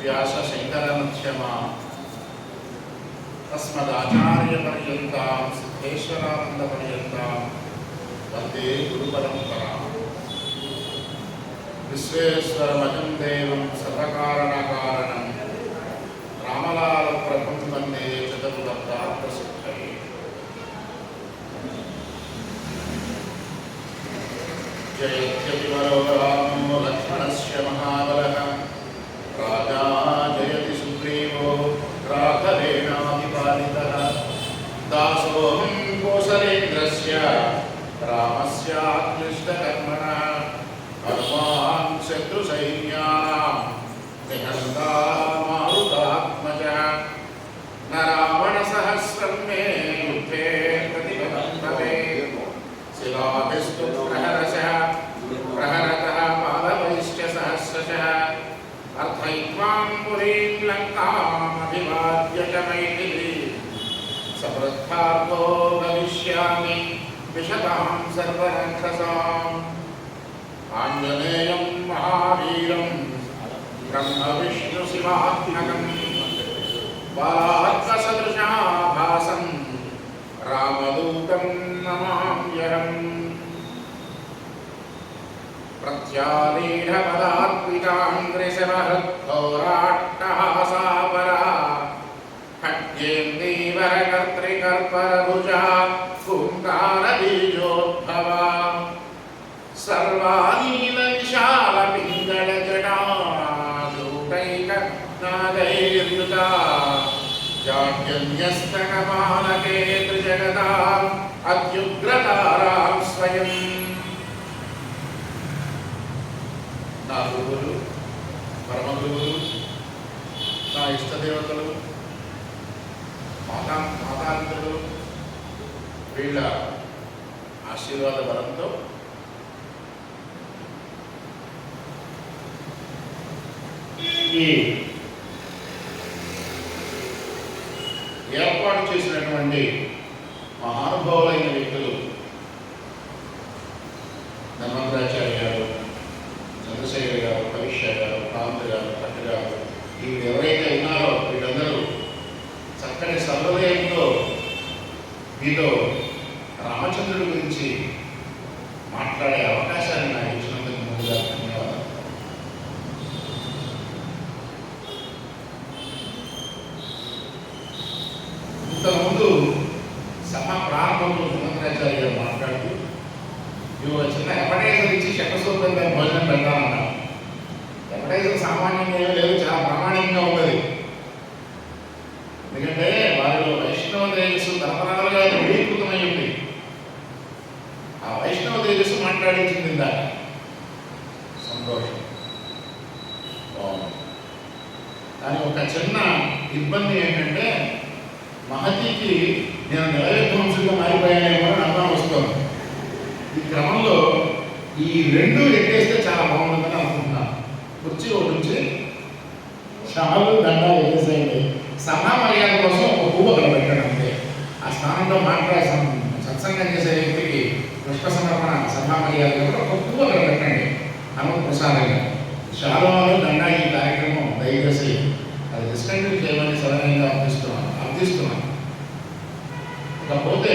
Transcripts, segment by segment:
व्यास शंकरमध्यमा तस्मदाचार्यपर्यन्तां सिद्धेश्वरानन्दपर्यन्तां वन्दे गुरुपरम्परां विश्वेश्वरमजं देवं सर्वकारणकारणं रामलालप्रभुं वन्दे चतुर्वर्गार्थसिद्धये। जयत्यतिवरो रामो लक्ष्मणस्य महाबलः राजा जयति सुग्रीवो राघवेणाभिपालितः दासोऽहं कौसलेन्द्रस्य रामस्याक्लिष्टकर्मणः हनुमान् शत्रुसैन्यानां निहन्ता मारुतात्मजः न रावणसहस्रं मे युद्धे प्रतिबद्धवे शिलाभिस्तु प्रहरतः पादवैश्च सहस्रशः अर्थयित्वां पुरीं लङ्कामभिवाद्य च मैथिली समृद्धार्थो भविष्यामि विशतां सर्वराक्षसाम् आञ्जनेयं महावीरं ब्रह्मविष्णुशिवात्मकं बालार्कसदृशाभासं रामदूतं नमाम्यहम्। प्रत्यालीढपदात्मिकाङ्ग्रिशवहृद्घोराट्टहासापरा खड्गेन्दीवरकर्त्रिकर्परभुजा हुङ्कारबीजोद्भवा सर्वानीलविशालपिङ्गलजटाधूतैकनादैर्युता जाड्यन्यस्तकपालके त्रिजगताम् अत्युग्रतारां स्वयं। నా గురువులు పరమ గురువులు నా ఇష్టదేవతలు మాతాపితరులు వీళ్ళ ఆశీర్వాద బలంతో ఈ ఏర్పాటు చేసినటువంటి మహానుభావులైన వ్యక్తులు ధర్మేంద్రాచార్య గారు, చంద్రశేఖర్ గారు, కవిష్య గారు, కాంత్ గారు, భట్ గారు, వీళ్ళు ఎవరైతే ఉన్నారో వీళ్ళందరూ చక్కని సర్వోదయంతో మీతో రామచంద్రుడి గురించి మాట్లాడే అవకాశాన్ని నాకు ఇచ్చినందుకు ముందుగా ధన్యవాదాలు. ఇంతకుముందు సభా ప్రారంభంలో ధర్మేంద్రాచార్య గారు మాట్లాడుతూ ఇవి చిన్న అడ్వర్టైజర్ ఇచ్చి శక్రసూత్రంగా భోజనం పెడతామన్నారు. అడ్వర్టైజర్ సామాన్యంగా ఏమీ లేదు, చాలా ప్రామాణికంగా ఉంటుంది. ఎందుకంటే వారిలో వైష్ణవ తేజస్సు తరతరాలుగా దృఢీకృతమై ఉంది. ఆ వైష్ణవ తేజస్సు మాట్లాడించింది ఇందాక. సంతోషం, బాగుంది. కానీ ఒక చిన్న ఇబ్బంది ఏంటంటే మహతికి నేను నిలయధ్వంసుగా మారిపోయానేమో అని అనుమానం వస్తుంది. ఈ క్రమంలో ఈ రెండు ఎక్కేస్తే చాలా బాగుంటుందని అనుకుంటున్నాను. కుర్చీ ఒకటి నుంచి షాలు దండాలు ఎక్కేసేయండి. సభా మర్యాద కోసం ఒక పువ్వు అక్కడ పెట్టండి అంతే. ఆ స్థానంలో మాట్లాడే సత్సంగం చేసే వ్యక్తికి పుష్ప సమర్పణ సభా మర్యాద ఒక పువ్వు అక్కడ పెట్టండి అను ప్రసాదంగా. షాలోలో దండా ఈ కార్యక్రమం దయచేసి అది డిస్కంటిన్యూ చేయమని సరళంగా అర్థిస్తున్నాను. ఇకపోతే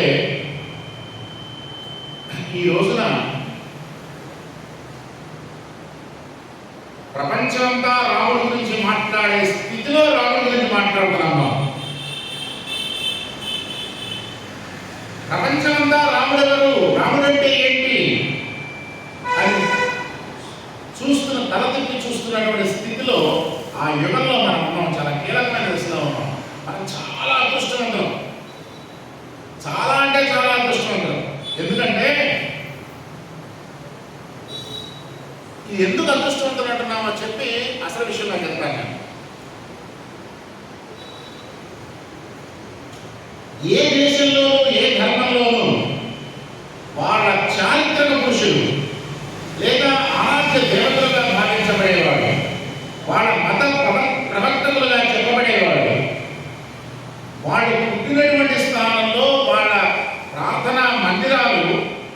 ఈ రోజున ప్రపంచమంతా రాముడి గురించి మాట్లాడే స్థితిలో రాముడి గురించి మాట్లాడుతున్నాము. ప్రపంచమంతా రాముడు ఎవరు, రాముడు అంటే ఏంటి అని తల తిప్పి చూస్తున్నటువంటి స్థితిలో ఆ యుగంలో మనం ఉన్నాం. చాలా కీలకమైన దశలో ఉన్నాం. మనం చాలా అదృష్టవంతులం, చాలా అంటే చాలా అదృష్టవంతులం. ఎందుకంటే ఎందుకు అదృష్టవంతులు అంటున్నామో చెప్పి అసలు విషయం నాకు చెప్తాను. నేను ఏ దేశంలోనూ ఏ ధర్మంలోనూ వాళ్ళ చారిత్రక పురుషులు లేదా ఆరాధ్య దేవతలుగా భావించబడేవాడు, వాళ్ళ మత ప్రవర్తకులుగా చెప్పబడేవాడు, వాడు పుట్టినటువంటి స్థానంలో వాళ్ళ ప్రార్థనా మందిరాలు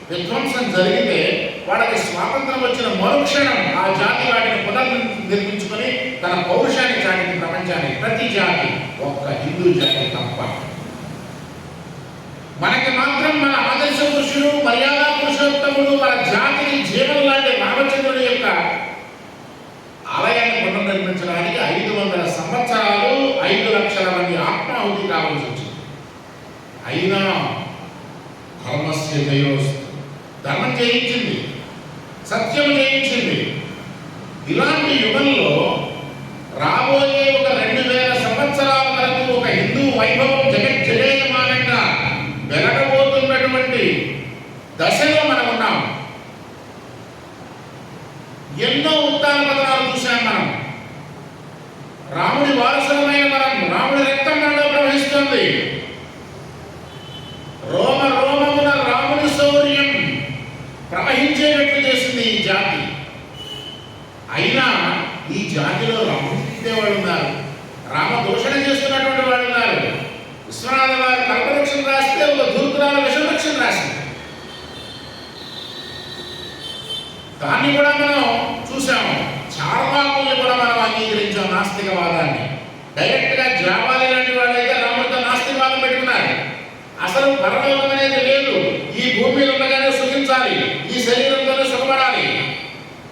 విధ్వంసం జరిగితే వాళ్ళకి స్వాతంత్రం వచ్చిన మరుక్షణం ఆ జాతి వాటిని పునర్నిర్మించుకొని తన పౌరుషాన్ని చాటి ప్రపంచానికి ప్రతి జాతి, ఒక్క హిందూ జాతి తప్ప. మనకి మాత్రం మన ఆదర్శ పురుషుడు, మర్యాద పురుషోత్తముడు, మన జాతికి జీవనం లాంటి రామచంద్రుడి యొక్క ఆలయాన్ని పునర్నిర్మించడానికి 500 సంవత్సరాలు 5 లక్షల మంది ఆత్మాహుతి కావాల్సి వచ్చింది. అయినా ధర్మస్య జయోస్తు, ధర్మం జయించింది, సత్యం జయించింది. ఇలాంటి యుగంలో రాబోయే ఒక 2000 సంవత్సరాల వరకు ఒక హిందూ వైభవం జగజ్జయమానంగా వెలగబోతున్నటువంటి దశలో మనం ఉన్నాం. ఎన్నో ఉత్తాన పతనాలు చూశాం మనం. రాముడి వారసులమైన మనం, రాముడి రక్తం మనలో ప్రవహిస్తుంది. రోమ రోమమున రాముడి శౌర్యం ప్రవహించేటట్లు చేసింది ఈ జాతి. అయినా ఈ జాతిలో రాముడు తిట్టేవాళ్ళు ఉన్నారు, రామ దూషణ చేస్తున్నటువంటి వాళ్ళు ఉన్నారు. విశ్వనాథ వారి కల్పవృక్షం రాస్తే ఒక ధూర్తురాల విషవృక్షం రాసింది. దాన్ని కూడా మనం చూసాము. చార్వాకుల్ని కూడా మనం అంగీకరించాం, నాస్తికవాదాన్ని. డైరెక్ట్ గా జావాలి లాంటి వాళ్ళు అయితే రాముడితో నాస్తికవాదం పెట్టుకున్నారు. అసలు పరలోకం అనేది లేదు, ఈ భూమి మీద ఉండగానే సుఖించాలి, ఈ శరీరంతోనే సుఖపడాలి.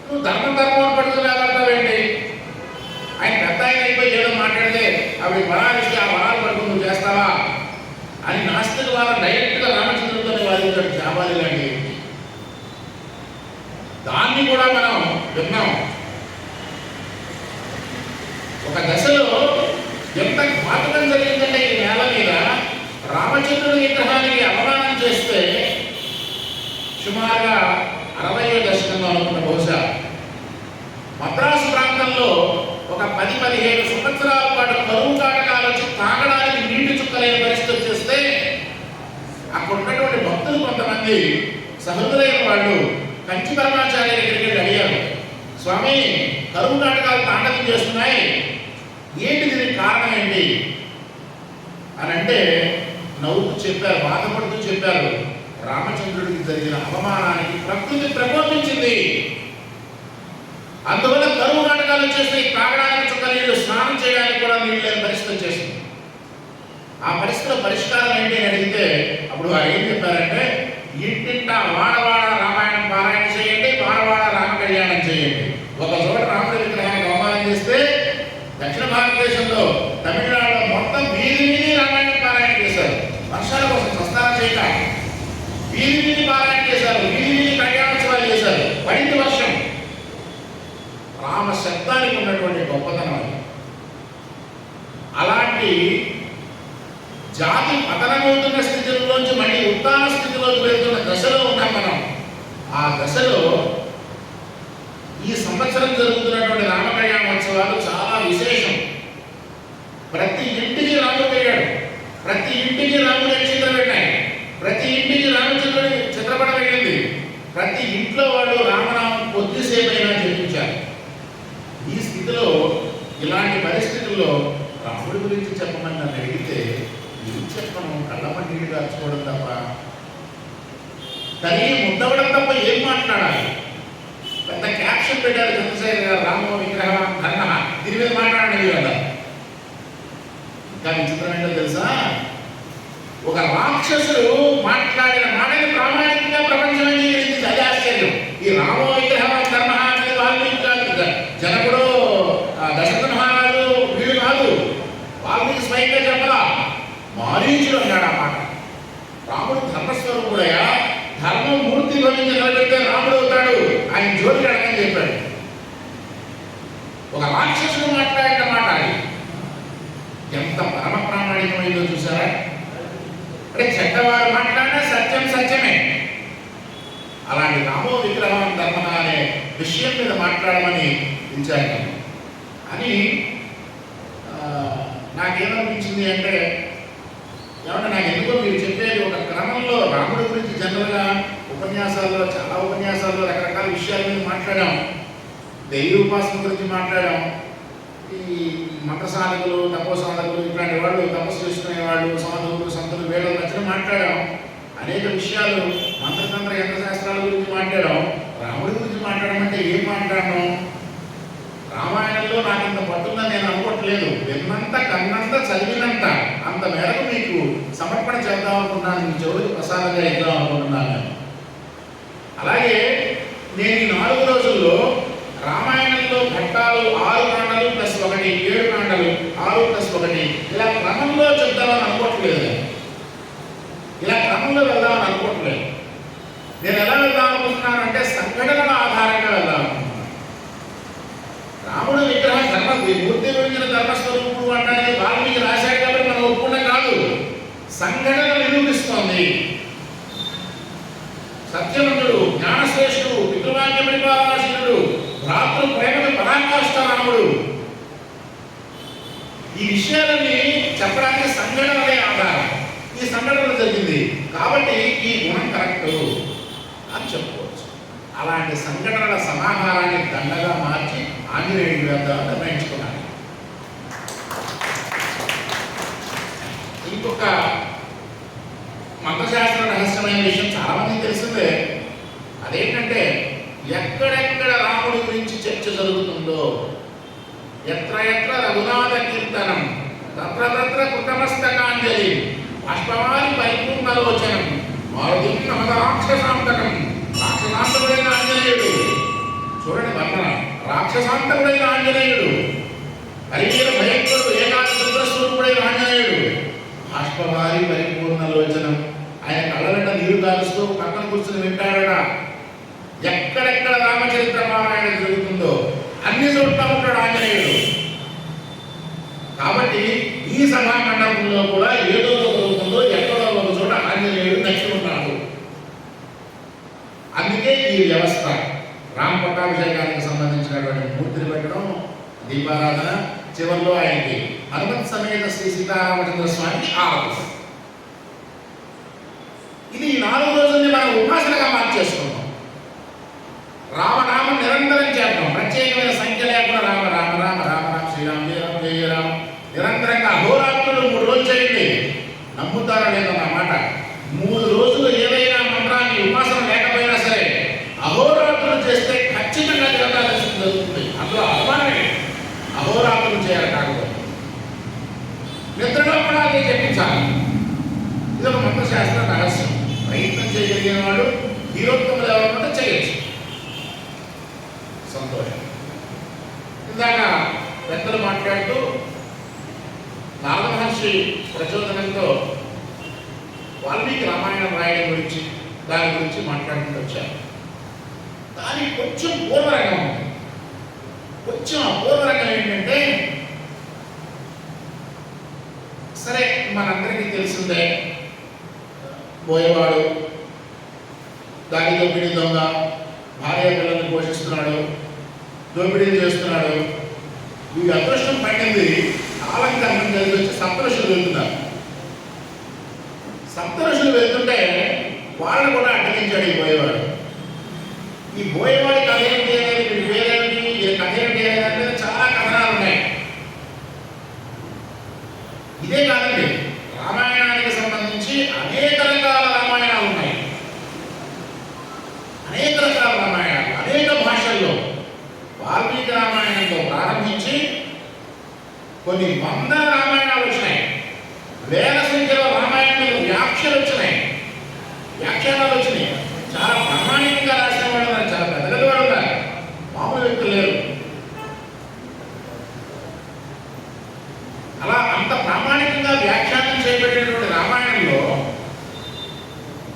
నువ్వు ధర్మం ధర్మం పట్టుకుని వేలాడతావేంటి? ఆయన పెద్ద ఆయన అయిపోయి ఏదో మాట్లాడితే అవి వరాలిస్తే ఆ వరాలు పట్టుకుని నువ్వు చేస్తావా అని నాస్తికవాదం డైరెక్ట్ గా రామచంద్రుడితోనే వాదించాడు జావాలి లాంటి. దాన్ని కూడా మనం విన్నాం. ఒక దశలో ఎంత ఘాతుకం జరిగిందంటే ఈ నేల మీద రామచంద్రుడి విగ్రహానికి అవమానం చేస్తే సుమారుగా 60వ దశకంలో అనుకున్న బహుశా మద్రాసు ప్రాంతంలో ఒక 10-15 సంవత్సరాల పాటు కరువు కాటకాలు వచ్చి తాగడానికి నీటి చుక్కలేని పరిస్థితి వచ్చేస్తే అక్కడ ఉన్నటువంటి భక్తులు కొంతమంది సహృదయులైన వాళ్ళు కంచి పరమాచార్య దగ్గరికి వెళ్ళి అడిగారు, స్వామి కరువు కాటకాలు తాండవం చేస్తున్నాయి, ఏంటి దీనికి కారణం ఏంటి అని అంటే నవ్వుతూ చెప్పారు, బాధపడుతూ చెప్పారు, రామచంద్రుడికి జరిగిన అవమానానికి ప్రకృతి ప్రకోపించింది. అందువల్ల కరువు కాటకాలు వచ్చేసి తాగడానికి చుక్క నీళ్లు, స్నానం చేయడానికి కూడా నీళ్ళు లేని పరిస్థితి వచ్చేసింది. ఆ పరిస్థితిలో పరిష్కారం ఏంటి అని అడిగితే అప్పుడు వారు ఏం చెప్పారంటే, ఇంటింటా వాడవాడ రామాయణం పారాయణ చేయండి, వాడవాడ రామ కళ్యాణం చేయండి. ఒక చోట రాముడి విగ్రహానికి అవమానం చేస్తే దక్షిణ భారతదేశంలో తమిళనాడులో మొత్తం వీధి వీధి రామాయణం పారాయణ చేశారు. వర్షాల కోసం స్వస్థానం చేయక వీధి వీధి పారాయణ చేశారు, వీధి వీధి కళ్యాణోత్సవాలు చేశారు. పడింది వర్షం. రామ శబ్దానికి ఉన్నటువంటి గొప్పతనం అది. అలాంటి జాతి పతనమవుతున్న స్థితిలోంచి మళ్ళీ ఉత్తాన స్థితిలోకి వెళ్తున్న దశలో ఉన్నాం మనం. ఆ దశలో ఈ సంవత్సరం జరుగుతున్నటువంటి రామ కళ్యాణోత్సవాలు చాలా విశేషం. ప్రతి ఇంటికి రాముడు వెళ్ళాడు, ప్రతి ఇంటికి రాముడి నక్షత్రం వెళ్ళాయి, ప్రతి ఇంటికి రామచంద్రుడి చిత్రపటం వెళ్ళింది. ప్రతి ఇంట్లో వాళ్ళు రామనామం కొద్దిసేపు అయినా చెప్పించారు. ఈ స్థితిలో, ఇలాంటి పరిస్థితుల్లో రాముడి గురించి చెప్పమని నన్ను అడిగితే ఏం చెప్పను, కళ్ళమన్నీళ్ళు దాచుకోవడం తప్ప, తల్లి ముద్దవడం తప్ప ఏం మాట్లాడాలి? పెద్ద క్యాప్షన్ పెట్టారు చంద్రశేఖర్ గారు, రామ విగ్రహం ధర్మ, దీని మీద మాట్లాడండి కదా. ఇంకా విచిత్రం ఏంటో తెలుసా, ఒక రాక్షసుడు మాట్లాడిన మాటని ప్రామాణికంగా ప్రపంచం అంగీకరించింది. అది ఆశ్చర్యం. ఈ రామ విగ్రహం ధర్మ అనేది వాల్మీకి కాదు, జనకుడు దశరథ మహారాజు వీడు కాదు, వాల్మీకి స్వయంగా చెప్పరా, మారీచుడు అన్నాడు ఆ మాట. రాముడు ధర్మస్వరూపుడయా, ధర్మం మూర్తి భవించి నిలబెడితే రాముడు అవుతాడు, ఆయన జోలికి అడగని చెప్పాడు. ఒక రాక్షసుడు మాట్లాడిన మాట అది ఎంత పరమ ప్రామాణికమైందో చూసారా? అంటే చెడ్డవాడు మాట్లాడినా సత్యం సత్యమే. అలాంటి రామో విగ్రహం ధర్మ అనే విషయం మీద మాట్లాడమని పిలిచాను. అని నాకేమనిపించింది అంటే, ఏమంటే నాకు ఎందుకో మీరు చెప్పేది ఒక క్రమంలో రాముడి గురించి జనరల్గా ఉపన్యాసాల్లో, చాలా ఉపన్యాసాల్లో రకరకాల విషయాల మీద మాట్లాడాం. దైవ ఉపాసన గురించి మాట్లాడాం. ఈ మత సాధకులు, తపో సాధకులు, ఇట్లాంటి వాళ్ళు, తపస్సు చేసుకునే వాళ్ళు, సాధకులు, సంతులు, వేళలు నచ్చిన మాట్లాడాం. అనేక విషయాలు, మంత్రతంత్ర యంత్రశాస్త్రాల గురించి మాట్లాడాం. రాముడి గురించి మాట్లాడమంటే ఏం మాట్లాడడం? రామాయణంలో నాకు ఇంత పట్టుందని నేను అనుకోవట్లేదు. విన్న కన్నంత కన్నంత చదివినంత అంత మేరకు మీకు సమర్పణ చేద్దాం అనుకుంటున్నాను, మీ చెవులకు ప్రసాదంగా ఇద్దాం అనుకుంటున్నాను. అలాగే నేను ఈ 4 రోజుల్లో రామాయణంలో ఘట్టాలు 6 కాండలు ప్లస్ 1, 7 కాండలు 6 ప్లస్ 1 ఇలా క్రమంలో చెప్తామని అనుకోవట్లేదు. ఇలా క్రమంలో వెళ్దామని అనుకోవట్లేదు. నేను ఎలా వెళ్దాం అనుకుంటున్నానంటే సంఘటనల ఆధారంగా వెళ్దాం అనుకుంటున్నాను. రాముడు విగ్రహం మూర్తి గురించిన ధర్మస్వరూపుడు అంటే వాల్మీకి రాశాడు కాబట్టి మనం ఒప్పుకునే కాదు, సంఘటన నిరూపిస్తోంది. సత్యవంతుడు, జ్ఞానశ్రేష్ఠుడు, పితృవాక్య పరిపాలనాశీలుడు, భ్రాతృ ప్రేమకు పరాకాష్ఠ రాముడు. ఈ విషయాలన్నీ చెప్పడానికి సంఘటనలే ఆధారం. ఈ సంఘటన జరిగింది కాబట్టి ఈ గుణం కరెక్ట్ అని చెప్పుకోవచ్చు. అలాంటి సంఘటనల సమాహారాన్ని దండగా మార్చి ఆంజనేయుడి వద్ద నిర్ణయించుకున్నాను. ఇంకొక మంత్రశాస్త్ర రహస్యమైన విషయం చాలా మందికి తెలిసిందే. అదేంటంటే ఎక్కడెక్కడ రాముడి గురించి చర్చ జరుగుతుందో, ఎత్ర ఎత్ర రఘునాథ కీర్తనం తత్ర తత్ర కృతమస్తకాంజలి బాష్పవారి పరిపూర్ణలోచనం మారుతి నమద రాక్షసాంతకం. రాక్షసాంతకుడైన ఆంజనేయుడు చూడండి, వర్ణన. రాక్షసాంతకుడైన ఆంజనేయుడు, హరివీర భయంకరుడు, ఏకాంత రుద్రస్వరూపుడైన ఆంజనేయుడు, బాష్పవారి పరిపూర్ణలోచనం. ఆయన కళ్ళగడ్డ నీరు కాలుస్తూ పక్కన కూర్చుని వింటాడట. ఎక్కడెక్కడ రామచరిత్ర పారాయణ జరుగుతుందో అన్ని చోట్ల ఉంటాడు ఆంజనేయుడు. కాబట్టి ఈ సభా మండపంలో కూడా ఏదో జరుగుతుందో ఎక్కడో ఒక చోట ఆంజనేయుడు నచ్చి ఉన్నాడు. అందుకే ఈ వ్యవస్థ రామ పట్టాభిషేకానికి సంబంధించినటువంటి మూర్తిని పెట్టడం, దీపారాధన, చివరిలో ఆయనకి హనుమత్ సమేత శ్రీ సీతారామచంద్ర స్వామికి ఆరాధన. ఇది ఈ 4 రోజుల్ని మనం ఉపాసనగా మార్చేసుకున్నాం. రామనామం నిరంతరం చేద్దాం. ప్రత్యేకమైన సంఖ్య లేకుండా రామ రామ రామ రామ రామ శ్రీరామ్ జయ రామ జయ రామ నిరంతరంగా అహోరాత్రులు 3 రోజులు చేయండి. నమ్ముతారా లేదన్న మాట. 3 రోజులు ఏదైనా మంత్రాన్ని ఉపాసన లేకపోయినా సరే అహోరాత్రులు చేస్తే ఖచ్చితంగా జరగాల్సి జరుగుతుంది. అందులో అనుమానమే. అహోరాత్రులు చేయాలి. కాకపోతే నిద్రలో కూడా అదే చెప్పించాలి. ఇది ఒక మంత్రశాస్త్ర రహస్యం. ప్రయత్నం చేయగలిగిన వాడు హీరోత్వములు ఎవరన్నా చేయొచ్చు. సంతోషం. ఇందాక పెద్దలు మాట్లాడుతూ నారద మహర్షి ప్రచోదనంతో వాల్మీకి రామాయణం రాయడం గురించి దాని గురించి మాట్లాడుతూ వచ్చారు. దానికి కొంచెం పూర్వరంగం ఉంది. కొంచెం పూర్వరంగం ఏంటంటే, సరే మనందరికీ తెలిసిందే, పోయేవాడు, దాని దోపిడీ దొంగ, భార్య పిల్లల్ని పోషిస్తున్నాడు, దోపిడీలు చేస్తున్నాడు. ఈ అదృష్టం పట్టింది. కాలంకరణం కలిసి వచ్చి సప్తఋషులు వెళ్తున్నారు. సప్తఋషులు వెళ్తుంటే వాళ్ళు కూడా అడ్డగించాడు ఈ పోయేవాడు. ఈ పోయేవాడి కథ ఏంటి అనేది, వీడి పేరేంటి, ఈ కథ ఏంటి అనేది చాలా కథనాలు ఉన్నాయి. ఇదే కాదండి, రామాయణానికి సంబంధించి అనేక రకాల రామాయణాలు ఉన్నాయి. అనేక రకాల రామాయణాలు అనేక భాషల్లో. వాల్మీకి రామాయణంతో ప్రారంభించి కొన్ని 100 రామాయణాలు వచ్చినాయి. వేల సంఖ్యలో రామాయణంలో వ్యాఖ్యలు వచ్చినాయి, వ్యాఖ్యానాలు వచ్చినాయి. చాలా ప్రామాణికంగా రాసిన వాళ్ళు ఉన్నారు, చాలా పెద్దలు వాళ్ళు ఉన్నారు, మామూలు వ్యక్తులు లేరు. అలా అంత ప్రామాణికంగా వ్యాఖ్యానం చేయబడినటువంటి రామాయణంలో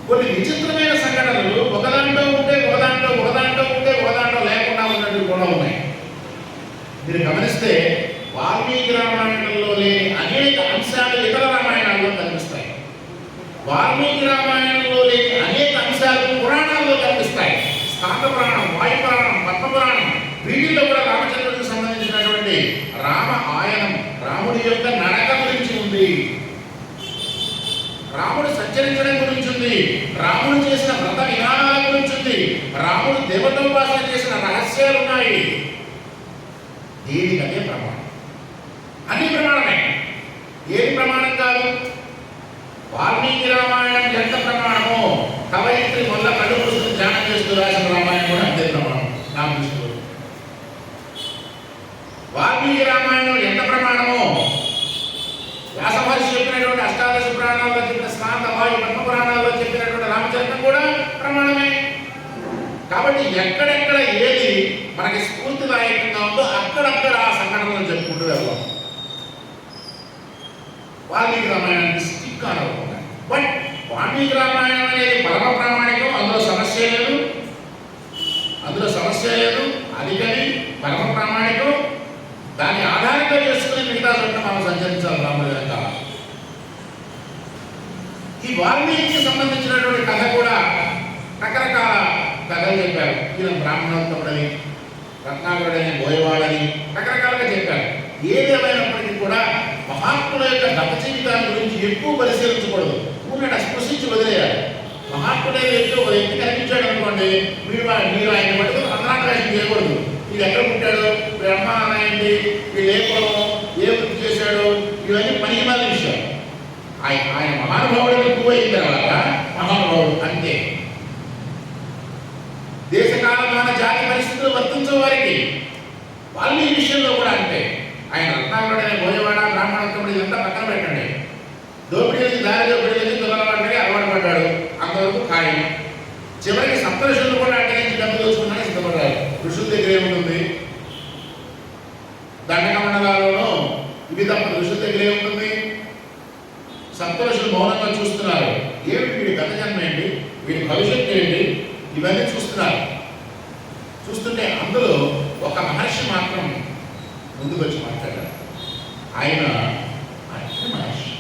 కొన్ని విచిత్రమైన సంఘటనలు ఒకదాంట్లో ఉంటే ఒకదాంట్లో లేకుండా ఉన్నట్టు కూడా ఉన్నాయి. మీరు గమనిస్తే వాల్మీకి రామాయణంలో లేని అనేక అంశాలు ఇతర రామాయణాల్లో కనిపిస్తాయి. వాల్మీకి రామాయణంలో లేని అనేక అంశాలు పురాణాల్లో కనిపిస్తాయి. స్కాంద పురాణం, వాయు పురాణం, పద్మ పురాణం, వీటిల్లో కూడా రామచంద్రుడికి సంబంధించినటువంటి రామ ఆయనం, రాముడి యొక్క నడక గురించి ఉంది, రాముడు సంచరించడం గురించి ఉంది, రాముడు చేసిన వ్రత విధానాల గురించి ఉంది, రాముడు దేవతోపాసన చేసిన రహస్యాలు ఉన్నాయి. దేనికదే ప్రమాణం. అన్ని ప్రమాణమే. ఏది ప్రమాణం కాదు? వాల్మీకి రామాయణం ఎంత ప్రమాణమో కవయిత్రి మొల్ల కళ్ళు పుస్తకం ధ్యానం చేస్తూ రాసిన రామాయణం కూడా అంతే ప్రమాణం నా దృష్టిలో. వాల్మీకి రామాయణం ఎంత ప్రమాణమో చెప్పినటువంటి అష్టాదశ పురాణాల్లో చెప్పిన స్నాత వాయు పద్మ పురాణాల్లో చెప్పినటువంటి రామచరిత్రం కూడా ప్రమాణమే. కాబట్టి ఎక్కడెక్కడ ఏది మనకి స్ఫూర్తిదాయకంగా ఉందో అక్కడక్కడ ఆ సంఘటనలు చెప్పుకుంటూ వెళ్దాం. వాల్మీకి రామాయణానికి స్టిక్ అనకుండా, బట్ వాల్మీకి రామాయణం అనేది పరమ ప్రామాణికం, అందులో సమస్య లేదు. అది కానీ పరమ ప్రామాణికం. దాన్ని ఆధారంగా చేసుకుని మిగతా చోట్ల మనం సంచరించాలి రాముడి వెనకాల. ఈ వాల్మీకి సంబంధించినటువంటి కథ కూడా రకరకాల కథలు చెప్పారు. ఈయన బ్రాహ్మణోత్తముడని, రత్నాకరుడని, బోయవాడని రకరకాలుగా చెప్పారు. ఏదేమైనప్పటికీ కూడా మహాత్ముల యొక్క గత జీవితాల గురించి ఎక్కువ పరిశీలించకూడదు. ఊరిని స్పృశించి వదిలేయాలి. మహాత్ముడే వ్యక్తి ఒక వ్యక్తి కనిపించాడు అనుకోండి, మీరు ఆయన పట్టుకుని అంతరాంతరాశం చేయకూడదు. వీడు ఎక్కడ పుట్టాడు, వీడు అమ్మ అన్నాయండి, వీడు ఏ కులము, ఏ వృత్తి చేశాడు, ఇవన్నీ పనికిమాల విషయం. ఆయన మహానుభావుడికి ఎక్కువ అయిన తర్వాత మహానుభావుడు అంతే. దేశకాలమాన జాతి పరిస్థితులు వర్తించే వారికి వాళ్ళు ఈ విషయంలో కూడా అంతే. ఆయన రత్నాకరుడనే, బోయవాడ, బ్రాహ్మణోత్తముడు ఇదంతా పక్కన పెట్టండి. దోపిడీలకి, దారి దోపిడీలకి, దురలవాడికి అలవాటు పడ్డాడు, అంతవరకు ఖాయం. చివరికి సప్తఋషులు కూడా అక్కడి నుంచి డబ్బు దోచుకున్నారని సిద్ధపడ్డారు. ఋషుల దగ్గర ఏముంటుంది, దండక మండలాలను ఇవి తప్ప ఋషుల దగ్గర ఏముంటుంది. సప్తఋషులు మౌనంగా చూస్తున్నారు. ఏమిటి వీడి గత జన్మ ఏంటి, వీడి భవిష్యత్తు ఏంటి, ఇవన్నీ చూస్తున్నారు. చూస్తుంటే అందులో ఒక మహర్షి మాత్రం ముందుకు వచ్చి మాట్లాడారు. ఆయన అత్రి మహర్షి.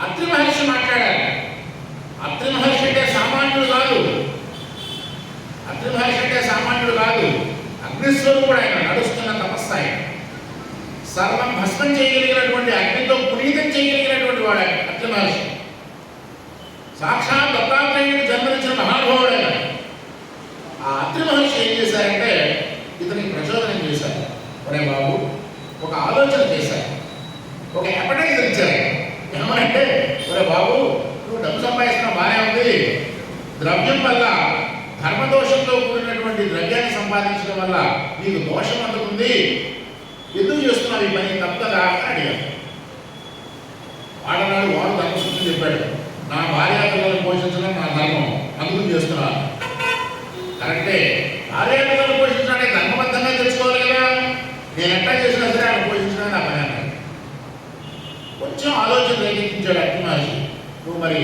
అత్రి మహర్షి మాట్లాడారు. అత్రి మహర్షి అంటే సామాన్యుడు కాదు. అత్రి మహర్షి అంటే సామాన్యుడు కాదు. అగ్నిస్వరూపుడు ఆయన, నడుస్తున్న తపస్సు ఆయన. సర్వం భస్మం చేయగలిగినటువంటి, అగ్నితో పునీతం చేయగలిగినటువంటి వాడు ఆయన అత్రి మహర్షి. సాక్షాత్ దత్తాత్రేయుడు జన్మనిచ్చిన మహానుభావుడు ఆయన. ఆ అత్రి మహర్షి ఏం చేశారంటే ఇతనికి ప్రచోదనం చేశారు. ఒరే బాబు, ఒక ఆలోచన చేశారు, ఒక అపటైజర్ ఇచ్చారు. ఏమనంటే, ఒరే బాబు, నువ్వు డబ్బు సంపాదిస్తున్నా బాగానే ఉంది, ద్రవ్యం వల్ల, ధర్మదోషంతో కూడినటువంటి ద్రవ్యాన్ని సంపాదించడం వల్ల నీకు దోషం అందుకుంది, ఎందుకు చేస్తున్నావు ఈ పని, తప్పదా అని అడిగారు. వాడన్నాడు, వాడు ధర్మసూత్రం చెప్పాడు, నా భార్యాపిల్లలను పోషించడం నా ధర్మం, అందుకు చేస్తున్నాను. కరెక్టే, భార్యాపిల్లలను పోషించడానికి ధర్మబద్ధంగా తెచ్చుకోవాలి కదా, నేను ఎట్లా చేసినా సరే ఆయన పోషించడం నా పని అన్నాడు. కొంచెం ఆలోచన రేకెత్తించాడు అత్రి మహర్షి. నువ్వు మరి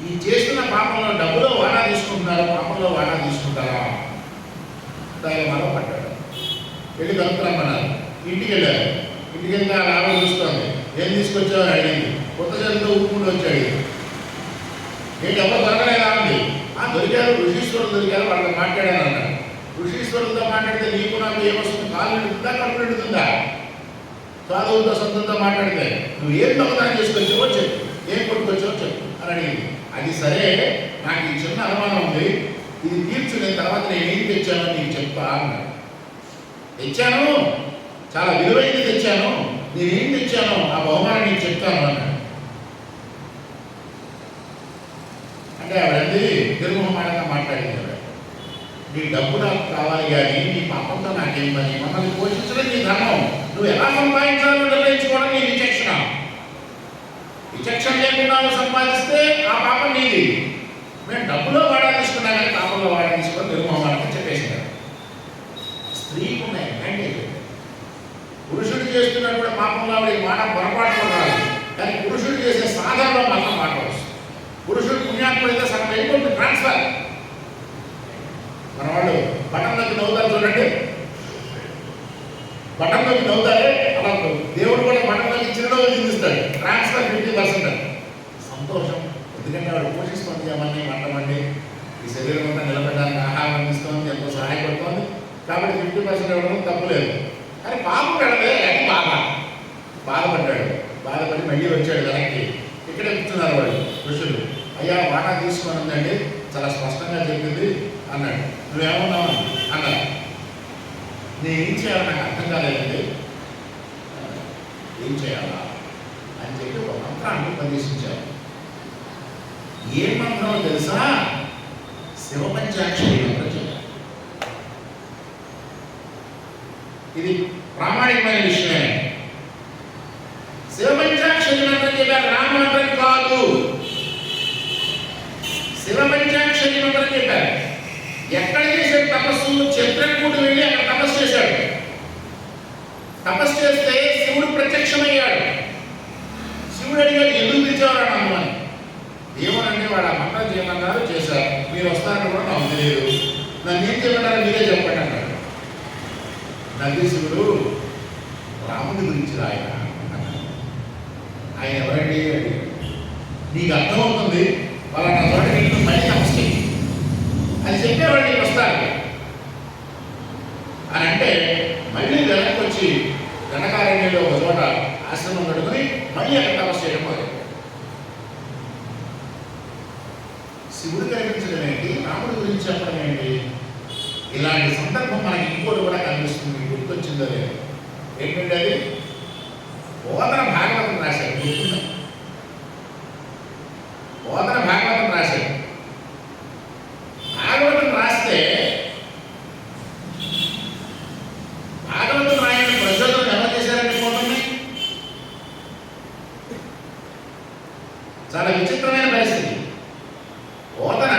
ఈ చేస్తున్న పాపంలో డబ్బులో వాటా తీసుకుంటున్నారు, పాపంలో వాటా తీసుకుంటారా? దాని మనం పట్టాడు. వెళ్ళి కలుపుతామన్నారు. ఇంటికి వెళ్ళారు. ఇంటికి వెళ్తే ఆ లాభం చూస్తోంది. ఏం తీసుకొచ్చావని అడిగింది. కొత్త చేతితో ఊపుకుంటూ వచ్చాడు. ఏంటి ఎవరు దొరకలేదా ఉంది. దొరికారు, ఋషీశ్వరులు దొరికారు, వాళ్ళతో మాట్లాడాను అన్నాడు. ఋషీశ్వరులతో మాట్లాడితే నీకు నాకు ఏమొస్తుంది, కాలు నిండుతుందా, కడుపు నిండుతుందా? సాధువులతో సొంతంతో మాట్లాడితే నువ్వు ఏం దొంగతనం చేసుకొచ్చావో చెప్పు, ఏం కొట్టుకొచ్చావో చెప్పు అని అడిగింది. అది సరే, నాకు ఈ చిన్న అనుమానం ఉంది, ఇది తీర్చుకునే తర్వాత నేను ఏం తెచ్చానో నీకు చెప్తా అన్నాడు. తెచ్చాను, చాలా విలువైంది తెచ్చాను, నేనేం తెచ్చానో ఆ బహుమానం నీకు చెప్తాను అన్నాడు. అంటే ఆవిడంది తిరుగుమానంగా మాట్లాడింది. నీ డబ్బు నాకు కావాలి కానీ నీ పాపంతో నాకేం పని, మమ్మల్ని పోషించడం నీ ధర్మం, నువ్వు ఎలా సంపాదించాలో నిర్ణయించుకోవడం నీ విచక్షణ. విచక్షణ లేకుండా సంపాదిస్తే ఆ పాపం నీది. మేము డబ్బులో వాడా తీసుకున్నా కానీ పాపంలో వాడా తీసుకొని తిరుగుమానంగా చెప్పేసినారు. స్త్రీకి ఉన్నాయి అడ్వాంటేజ్. పురుషుడు చేస్తున్నటువంటి పాపంలో ఆవిడ మాట పొరపాటు రాదు, కానీ పురుషుడు చేసే సాధనలో మాత్రం మాట వస్తుంది. పురుషుడు పుణ్యాత్ముడైతే సగం అయిపోతుంది ట్రాన్స్ఫర్. మన వాళ్ళు బటన్లోకి నవ్వుతారు చూడండి, బటన్లోకి నవ్వుతారే అలా దేవుడు కూడా బటన్లోకి చిరునవ్వు చిందిస్తాడు. ట్రాన్స్ఫర్ 50%. సంతోషం, ఎందుకంటే వాడు పోషిస్తుంది, అవన్నీ వంటమండి, ఈ శరీరం అంతా నిలబెట్టడానికి ఆహారం అందిస్తుంది, ఎంతో సహాయపడుతుంది. కాబట్టి 50% ఇవ్వడం తప్పులేదు. కానీ పాపం పెడలే, అది బాధపడ్డాడు. బాధపడి మళ్ళీ వచ్చాడు వెనక్కి. ఇక్కడే కూర్చున్నారు వాళ్ళు ఋషులు. అయ్యా వాటా తీసుకొని ఉందండి, చాలా స్పష్టంగా చెప్పింది అన్నాడు. నువ్వేమన్నావు అన్నాడు. నేను ఏం చేయాలి నాకు అర్థం కాలేదండి, ఏం చేయాలా అని చెప్పి ఒక మంత్రాన్ని ఉపదేశించారు. ఏ మంత్రం తెలుసా? శివపంచాక్షరి మంత్రం చెప్పారు. ఇది ప్రామాణికమైన విషయమే. శివపంచాక్షరి మంత్రం చెప్పారు, రామమంత్రం కాదు. శివపంచాక్షరి మంత్రం చెప్పారు. ఎక్కడ చేశాడు తపస్సు? చిత్రకూటు వెళ్ళి అక్కడ తపస్సు చేశాడు. తపస్సు చేస్తే శివుడు ప్రత్యక్షమయ్యాడు. శివుడు అడిగాడు, ఎందుకు పిలిచేవారు నమ్మని? ఏమనంటే వాడు ఆ మంత్రం చేయమన్నారు, చేశారు. మీరు వస్తారని కూడా నాకు తెలియదు, నన్ను ఏం చేయమన్నారు మీరే చెప్పండి అన్నాడు. నందీశివుడు రాముడి గురించి రాయన ఆయన ఎవరండి? నీకు అర్థమవుతుంది, వాళ్ళ చోట నీకు మళ్ళీ నమస్తే అది చెప్పేవాడు, నీకు వస్తారు అని అంటే మళ్ళీ వెనక్కి వచ్చి ఘనకారణ్యంలో ఒక చోట ఆశ్రమం కట్టుకుని మళ్ళీ అక్కడ తపస్సు చేయడం మొదలు. శివుడు కనిపించడం ఏంటి, రాముడి గురించి చెప్పడం ఏంటి? ఇలాంటి సందర్భం మనకి ఇంకోటి కూడా కనిపిస్తుంది. గుర్తొచ్చిందో లేదు, ఏంటంటే అది బోధన భాగవతం రాశాడు. గుర్తుందా? బోధన భాగవతం రాశాడు. భాగవతం రాస్తే భాగవతం రాయని ప్రజలను ఎవరు చేశారంటే పోతుంది. చాలా విచిత్రమైన పరిస్థితి. బోధన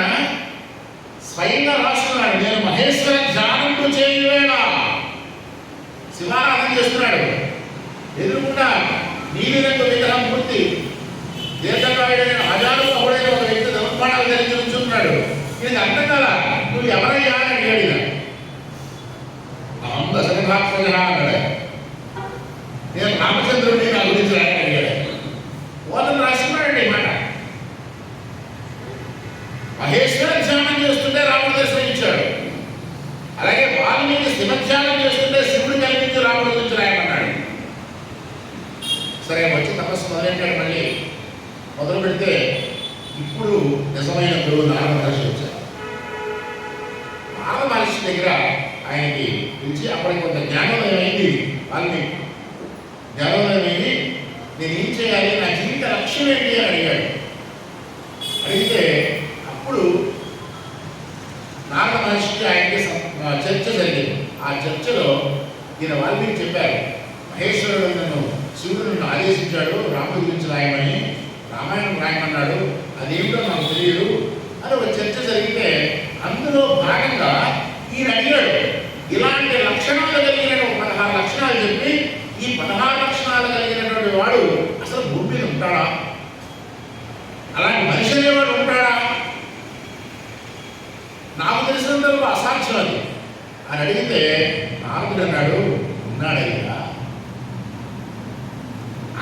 స్వయంగా రాస్తున్నాడు, నేను మహేశ్వర ధ్యానంతో చేయవేళ శివారాధన చేస్తున్నాడు. ఎదురుకుండా నీలిరంగు విగ్రహం పూర్తి దీర్ఘకాయుడైన అజాలు అప్పుడైన ఒక వ్యక్తి ధనుర్బాణాలు ధరించి ఉంచుతున్నాడు. ఇది అర్థం కదా, నువ్వు ఎవరయ్యా అని అడిగాడు. అహం దశరథాత్మజ అన్నాడు. నేను రామచంద్రుడిని నా గురించి రాయని అడిగాడు. బోధన రాస్తున్నాడండి ఈ మాట. మహేశ్వర ధ్యానం చేస్తుంటే రాముడు దర్శనం ఇచ్చాడు. అలాగే వాల్మీకి శివధ్యానం చేస్తుంటే శివుడు కనిపించి రాముడి గురించి రాయమన్నాడు. సరే వచ్చి తపస్సు మొదలెట్టాడు. మళ్ళీ మొదలు పెడితే ఇప్పుడు నిజమైన గురువు నారద మహర్షి వచ్చారు. నారద మహర్షి దగ్గర ఆయనకి పిలిచి అప్పటికి కొంత జ్ఞానోదయం అయింది. వాళ్ళని జ్ఞానోదయం అయింది. నేను ఏం చేయాలి, నా జీవిత లక్ష్యం ఏంటి అని అడిగాడు. అడిగితే అప్పుడు నారద మహర్షికి ఆయనకి చర్చ జరిగింది. ఆ చర్చలో ఈయన వాల్మీకి చెప్పారు, మహేశ్వరుడు నన్ను శివుడు నన్ను ఆదేశించాడు రాముడి గురించి రాయమని, రామాయణం రాయమన్నాడు, అదేమిటో నాకు తెలియదు అని ఒక చర్చ జరిగితే అందులో భాగంగా ఈయన అడిగాడు, ఇలాంటి లక్షణాలు కలిగిన 16 లక్షణాలు చెప్పి ఈ 16 లక్షణాలు కలిగినటువంటి వాడు అసలు భూమి మీద ఉంటాడా? అలాంటి మనిషి అనేవాడు ఉంటాడా? నాకు తెలిసినంత అసాధ్యం అది అని అడిగితే నారదుడు అన్నాడు, ఉన్నాడయ్యా.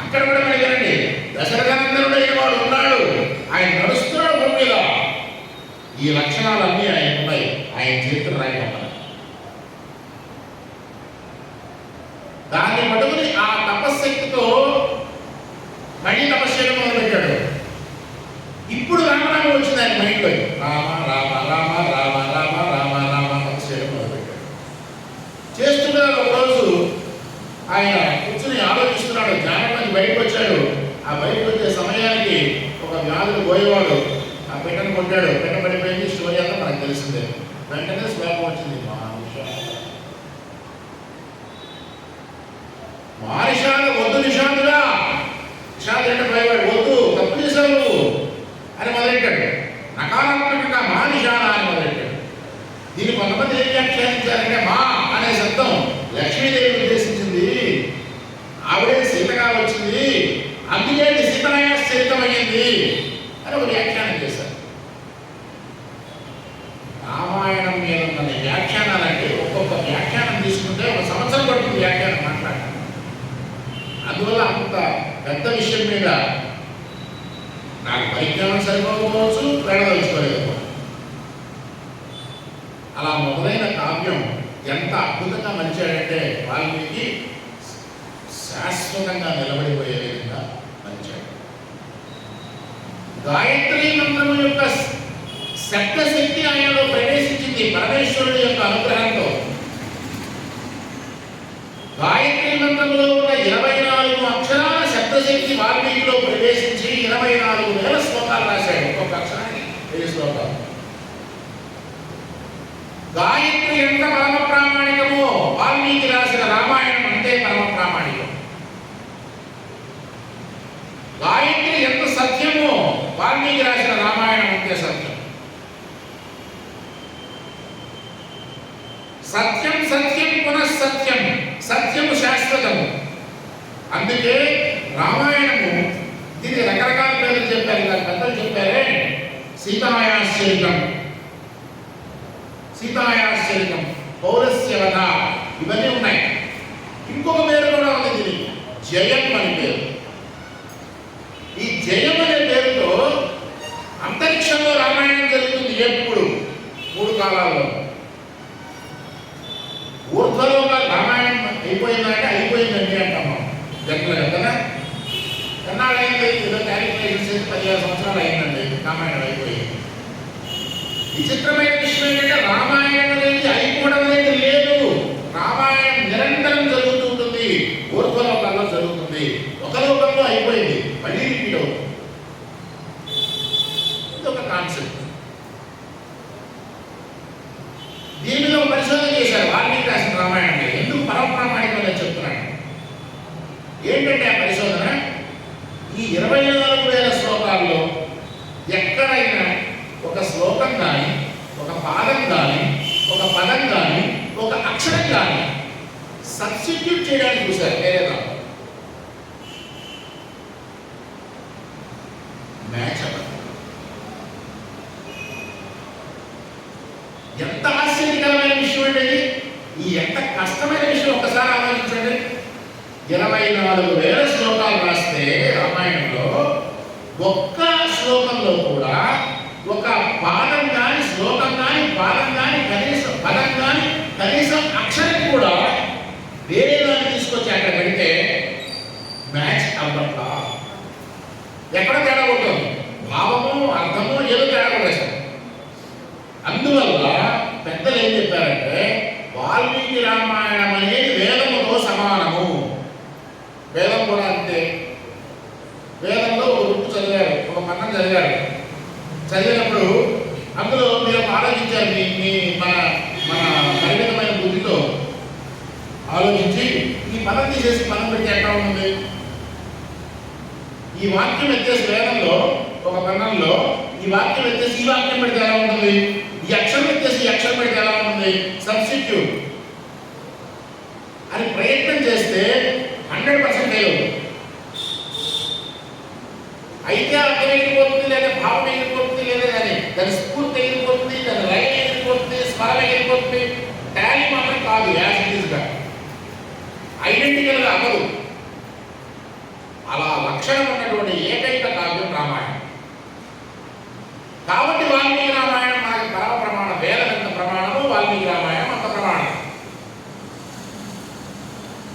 అక్కడ కూడా అడిగారండి, దశరథనందనుడైన వాడు ఉన్నాడు, ఆయన నడుస్తున్నాడు భూమి మీద. ఈ లక్షణాలన్నీ ఆయన ఉన్నాయి, ఆయన చరిత్ర రాయమన్నారు. దాన్ని పట్టుకుని ఆ తపశ్శక్తితో మళ్ళీ తపస్సు చేయడం మొదలుపెట్టాడు. ఇప్పుడు రామనామం వచ్చింది ఆయన మైండ్లో. రామ రామ రామ రామ రామ రామ రామ తపస్సు చేయడం మొదలుపెట్టాడు. చేస్తున్నారు. ఒకరోజు ఆయన కూర్చుని ఆలోచిస్తున్నాడు, జ్ఞానంలోకి బయటకు వచ్చాడు. ఆ బయటకు వచ్చే సమయానికి ఒక వ్యాధులు పోయేవాడు ఆ పెట్టను కొట్టాడు. పెట్ట పడిపోయింది. స్టోరీ అంతా మనకు తెలిసిందే. వెంటనే శ్లోకం వచ్చింది, మానిషాలు వద్దు, నిషాదుగా నిషాదు అంటే భయపడి వద్దు, తప్పు చేశావు నువ్వు అని మొదలెట్టాడు. నకారాత్మకంగా మానిషాన అని మొదలెట్టాడు. దీన్ని కొంతమంది ఏం వ్యాఖ్యానించారంటే మా అనే శబ్దం లక్ష్మీదేవి ఉద్దేశించింది, ఆవిడే సీతగా వచ్చింది, అందుకే సీతమయ్యింది అని ఒక వ్యాఖ్యానం చేశారు. రామాయణం మీద ఉన్న వ్యాఖ్యానాలంటే ఒక్కొక్క వ్యాఖ్యానం తీసుకుంటే ఒక సంవత్సరం పడుతుంది వ్యాఖ్యానం మాట్లాడటం. అందువల్ల అంత పెద్ద విషయం మీద నాకు పరిజ్ఞానం సరిపోకపోవచ్చు, వెళ్ళదలుచుకోలేదు. అలా మొదలైన కావ్యం ఎంత అద్భుతంగా మలిచాడంటే వాల్మీకి శాశ్వతంగా నిలబడిపోయే విధంగా మలిచాడు. గాయత్రి మంత్రము యొక్క శబ్దశక్తి ఆయనలో ప్రవేశించింది పరమేశ్వరుడి యొక్క అనుగ్రహంతో. గాయత్రి మంత్రంలో ఉన్న 24 అక్షరాల శబ్దశక్తి వాల్మీకిలో ప్రవేశించి 24,000 శ్లోకాలు రాశాడు. ఒక్కొక్క అక్షరానికి 1000 శ్లోకాలు. గాయత్రి ఎంత పరమ ప్రామాణికమో వాల్మీకి రాసిన రామాయణం అంతే పరమ ప్రామాణికం. అందుకే రామాయణము దీనికి రకరకాల పేర్లు చెప్పారు. ఇలా పెద్దలు చెప్పారే, సీతాయాశ్చరితం, సీతాయాశ్చరితం, పౌరస్యవధ, ఇవన్నీ ఉన్నాయి. ఇంకొక పేరు కూడా ఉంది దీనికి, జయం అని పేరు. ఈ జయం అనే పేరుతో అంతరిక్షంలో రామాయణం జరుగుతుంది. ఎప్పుడు 3 కాలాల్లో. ఊర్ధ్వలోక రామాయణం అయిపోయిందంటే అయిపోయిందండి అంటాం జనరల్ కదా. ఎన్నాళ్ళు అయింది? ఏదో క్యాలిక్యులేషన్ చేసి 15 సంవత్సరాలు అయిందండి రామాయణం అయిపోయింది. విచిత్రమైన విషయం ఏంటంటే రామాయణం అనేది అయిపోవడం అనేది లేదు. రామాయణం నిరంతరం జరుగుతుంటుంది. ఊర్ధ్వలోకంలో జరుగుతుంది. ఒక లోకంలో అయిపోయింది, మళ్ళీ రిపీట్ అవుతుంది. ఇది ఒక కాన్సెప్ట్. దీని మీద ఒక పరిశోధన చేశారు వాల్మీకి రాసిన రామాయణాన్ని. ఎందుకు పరప్రామాణికంగా చెప్తున్నాను ఏంటంటే ఆ పరిశోధన, ఈ 24,000 శ్లోకాల్లో ఎక్కడైనా ఒక శ్లోకం కానీ, ఒక పాదం కానీ, ఒక పదం కానీ, ఒక అక్షరం కానీ సబ్స్టిట్యూట్ చేయడానికి చూశారు. వేరేదా మ్యాచ్ అవ్వదు. ఎంత ఆశ్చర్యకరమైన విషయం అంటే ఈ ఎంత కష్టమైన విషయం ఒక్కసారి ఆలోచించండి. 24,000 శ్లోకాలు రాస్తే రామాయణంలో ఒక్క శ్లోకంలో కూడా ఒక పాదం కానీ, శ్లోకం కానీ, పాదం కానీ, కనీసం పదం కానీ, కనీసం అక్షరం కూడా వేరే దాన్ని తీసుకొచ్చి అక్కడ పెడితే మ్యాచ్ అవ్వట్లా. ఎక్కడ తేడా ఉంటుంది? భావము, అర్థము ఏదో తేడా కొట్టేస్తారు. అందువల్ల పెద్దలు ఏం చెప్పారంటే వాల్మీకి రామాయణం అనేది వేదముతో సమానము. వేదం కూడా అంతే. వేదంలో ఒక బుక్ చదివారు, ఒక పన్నం చదివారు. చదివినప్పుడు అందులో మీరు ఆలోచించారు, మీ మన మన పరిమితమైన బుద్ధితో ఆలోచించి ఈ పదం తీసేసి పదం పెట్టి ఎక్కడ ఉంటుంది? ఈ వాక్యం ఎత్తేసి వేదంలో ఒక పన్నంలో ఈ వాక్యం ఎత్తేసి ఈ వాక్యం పెడితే ఎలా ఉంటుంది? ఈ అక్షరం ఎత్తేసి ఈ అక్షరం పెడితే ఎలా ఉంటుంది? సబ్స్టిట్యూట్ అని ప్రయత్నం చేస్తే 100% ఫెయిల్ అవుతుంది. అయితే అర్థం ఎగిరిపోతుంది, లేదా భావం ఎగిరిపోతుంది, లేదా దాని స్ఫూర్తి ఎగిరిపోతుంది, దాని లయ ఎగిరిపోతుంది, స్వరం ఎగిరిపోతుంది. టాలీ మాత్రం కాదు, యాజ్ ఇట్ ఈజ్ గా ఐడెంటికల్గా అవ్వదు. అలా లక్షణం ఉన్నటువంటి ఏకైక కావ్యం రామాయణం. కాబట్టి వాల్మీకి రామాయణం మనకి పరమ ప్రమాణం. వేదం ఎంత ప్రమాణము, వాల్మీకి రామాయణం అంత ప్రమాణం.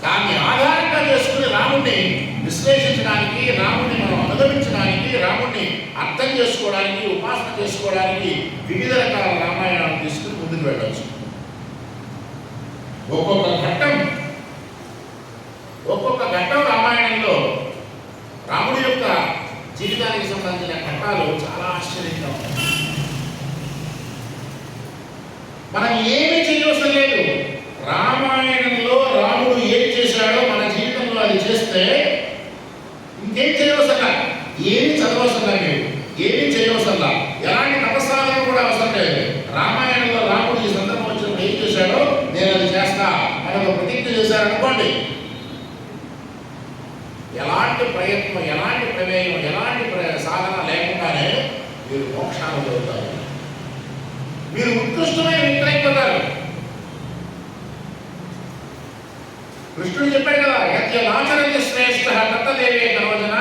దాన్ని ఆధారంగా చేసుకుని రాముడిని విశ్లేషించడానికి, రాముడిని మనం అనుగమించడానికి, రాముడిని అర్థం చేసుకోవడానికి, ఉపాసన చేసుకోవడానికి వివిధ రకాల రామాయణాలు తీసుకుని ముందుకు వెళ్ళవచ్చు. ఒక్కొక్క ఘట్టం రామాయణంలో రాముడి యొక్క జీవితానికి సంబంధించిన ఘట్టాలు చాలా ఆశ్చర్యంగా ఉంటాయి. మనం ఏమి చేయవసరం లేదు. రామాయణంలో రాముడు ఏం చేశాడో మన జీవితంలో అది చేస్తే ఇంకేం చేయవసరం, ఏమి చదవసరం, మీరు ఏమి చేయవసరం, ఎలాంటి తపస్సాధన కూడా అవసరం లేదు. రామాయణంలో రాముడు ఈ సందర్భం వచ్చినప్పుడు ఏం చేశాడో నేను అది చేస్తా అని ఒక ప్రతిజ్ఞ చేశారనుకోండి, ఎలాంటి ప్రయత్నం, ఎలాంటి ప్రమేయం, ఎలాంటి సాధన లేకుండానే మీరు మోక్షాలు పొందుతారు. మీరు ఉత్కృష్టమైన వ్యక్తులైపోతారు. కృష్ణుడు చెప్పాడు కదా, యత్యమాచరతి శ్రేష్ఠ తత్తదేవే కరోజన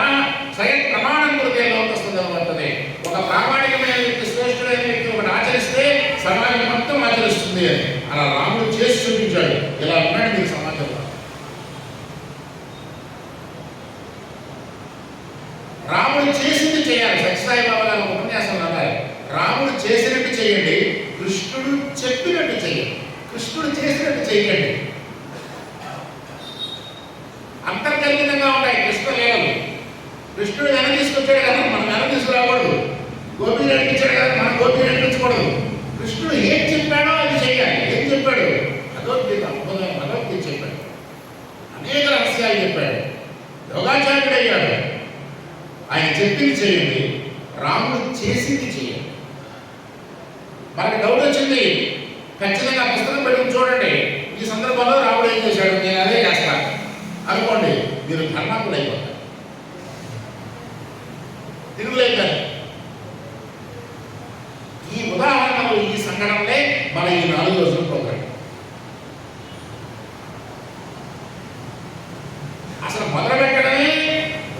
స్వయం ప్రమాణం కొరికే లోకస్తుతం వర్తతే. ఒక ప్రామాణికమైన వ్యక్తి, శ్రేష్ఠుడైన వ్యక్తి ఒకటి ఆచరిస్తే సమాజం మొత్తం ఆచరిస్తుంది అని అలా రాముడు చేసి చూపించాడు. ఇలా ఉన్నాడు మీరు సమాజంలో. రాముడు చేసింది చేయాలి. సత్యసాయి బాబా గారు ఒక ఉపన్యాసం అన్నారు, రాముడు చేసినట్టు చేయండి, కృష్ణుడు చెప్పినట్టు చేయండి, కృష్ణుడు చేసినట్టు చేయకండి. అంతర్గతంగా ఉంటాయి కృష్ణ లీలలు. కృష్ణుడు వెన తీసుకొచ్చాడు కదా, మనం వెన తీసుకురాకూడదు. గోపి నడిపించాడు కదా, మనం గోపి నడిపించకూడదు. కృష్ణుడు ఏం చెప్పాడో అది చేయాలి. ఏం చెప్పాడు? భగవద్గీత, అద్భుతమైన భగవద్గీత చెప్పాడు. అనేక రహస్యాలు చెప్పాడు. యోగాచార్యుడు అయ్యాడు. ఆయన చెప్పింది చేయండి, రాముడు చేసింది చేయండి. మనకు డౌట్ వచ్చింది, ఖచ్చితంగా పుస్తకం పెట్టుకుని చూడండి, ఈ సందర్భంలో రాముడు ఏం చేశాడు, నేను అదే చేస్తాను అనుకోండి. మీరు ధర్మాకులు అయిపోతారు, తిరుగులేదు. ఈ ఉదాహరణలు, ఈ సంఘటనలే మన ఈ 4 రోజుల ప్రోగ్రాం. అసలు మొదలు పెట్టడమే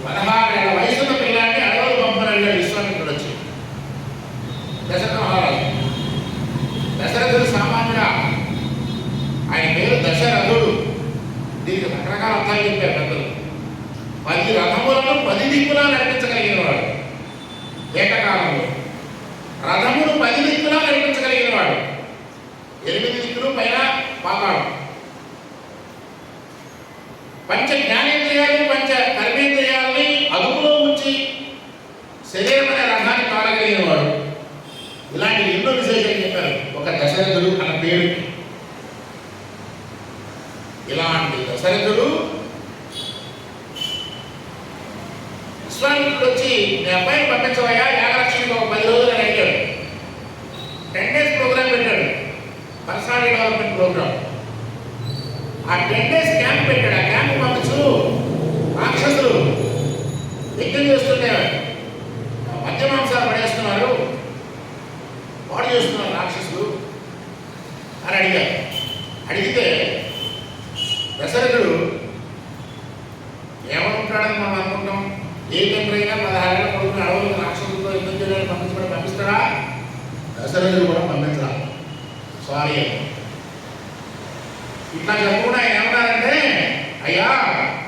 16 ఏళ్ల వయసున్న పిల్లాన్ని అడవులు పంపని అడిగాడు విశ్వామిత్రుడు వచ్చి. దశరథ మహారాజు, దశరథుడు సామాన్యుడా, ఆయన పేరు దశరథుడు. దీనికి రకరకాల అర్థాలు చెప్పారు పెద్దలు. 10 రథములను 10 దిక్కులా నడిపించగలిగిన వాడు ఏకకాలంలో. రథమును 10 దిక్కులా నడిపించగలిగిన వాడు. 8 దిక్కులు పైన పాతాళం. పంచ జ్ఞానేంద్రియాలు, పంచ కర్మేంద్రియాలని అదుపులో ఉంచి శరీరం అనే రథాన్ని తాళగలిగిన వాడు. ఇలాంటి ఎన్నో విశేషాలు చెప్పారు ఒక దశరథుడు అన్న పేరుకి. ఇలాంటి దశరథుడు విశ్వామిత్రుడు వచ్చి నీ అబ్బాయిని పంపించవయ్యా యాగలక్ష్మికి ఒక 10 రోజులు అని అడిగాడు. 10 days ప్రోగ్రామ్ పెట్టాడు, పర్సనాలిటీ డెవలప్మెంట్ ప్రోగ్రామ్. ఆ 10 days క్యాంప్ పెట్టాడు. ఆ క్యాంప్ పంపించు రాక్షసులు యజ్ఞం చేస్తుండేవాడు, మధ్య మాంసాలు పడేస్తున్నారు, పాడు చేస్తున్నారు రాక్షసులు అని అడిగారు. అడిగితే దశరథుడు ఏమనుకుంటాడని మనం అనుకుంటాం, ఏ తండ్రి అయినా 16 ఏళ్ల కొడుకుని అడవులు రాక్షసులతో యుద్ధం చేయడానికి పంపిస్తాడా? దశరథుడు కూడా పంపించరా, సారీ అని. ఇట్లా చెప్పకుండా ఆయన ఏమన్నారంటే, అయ్యా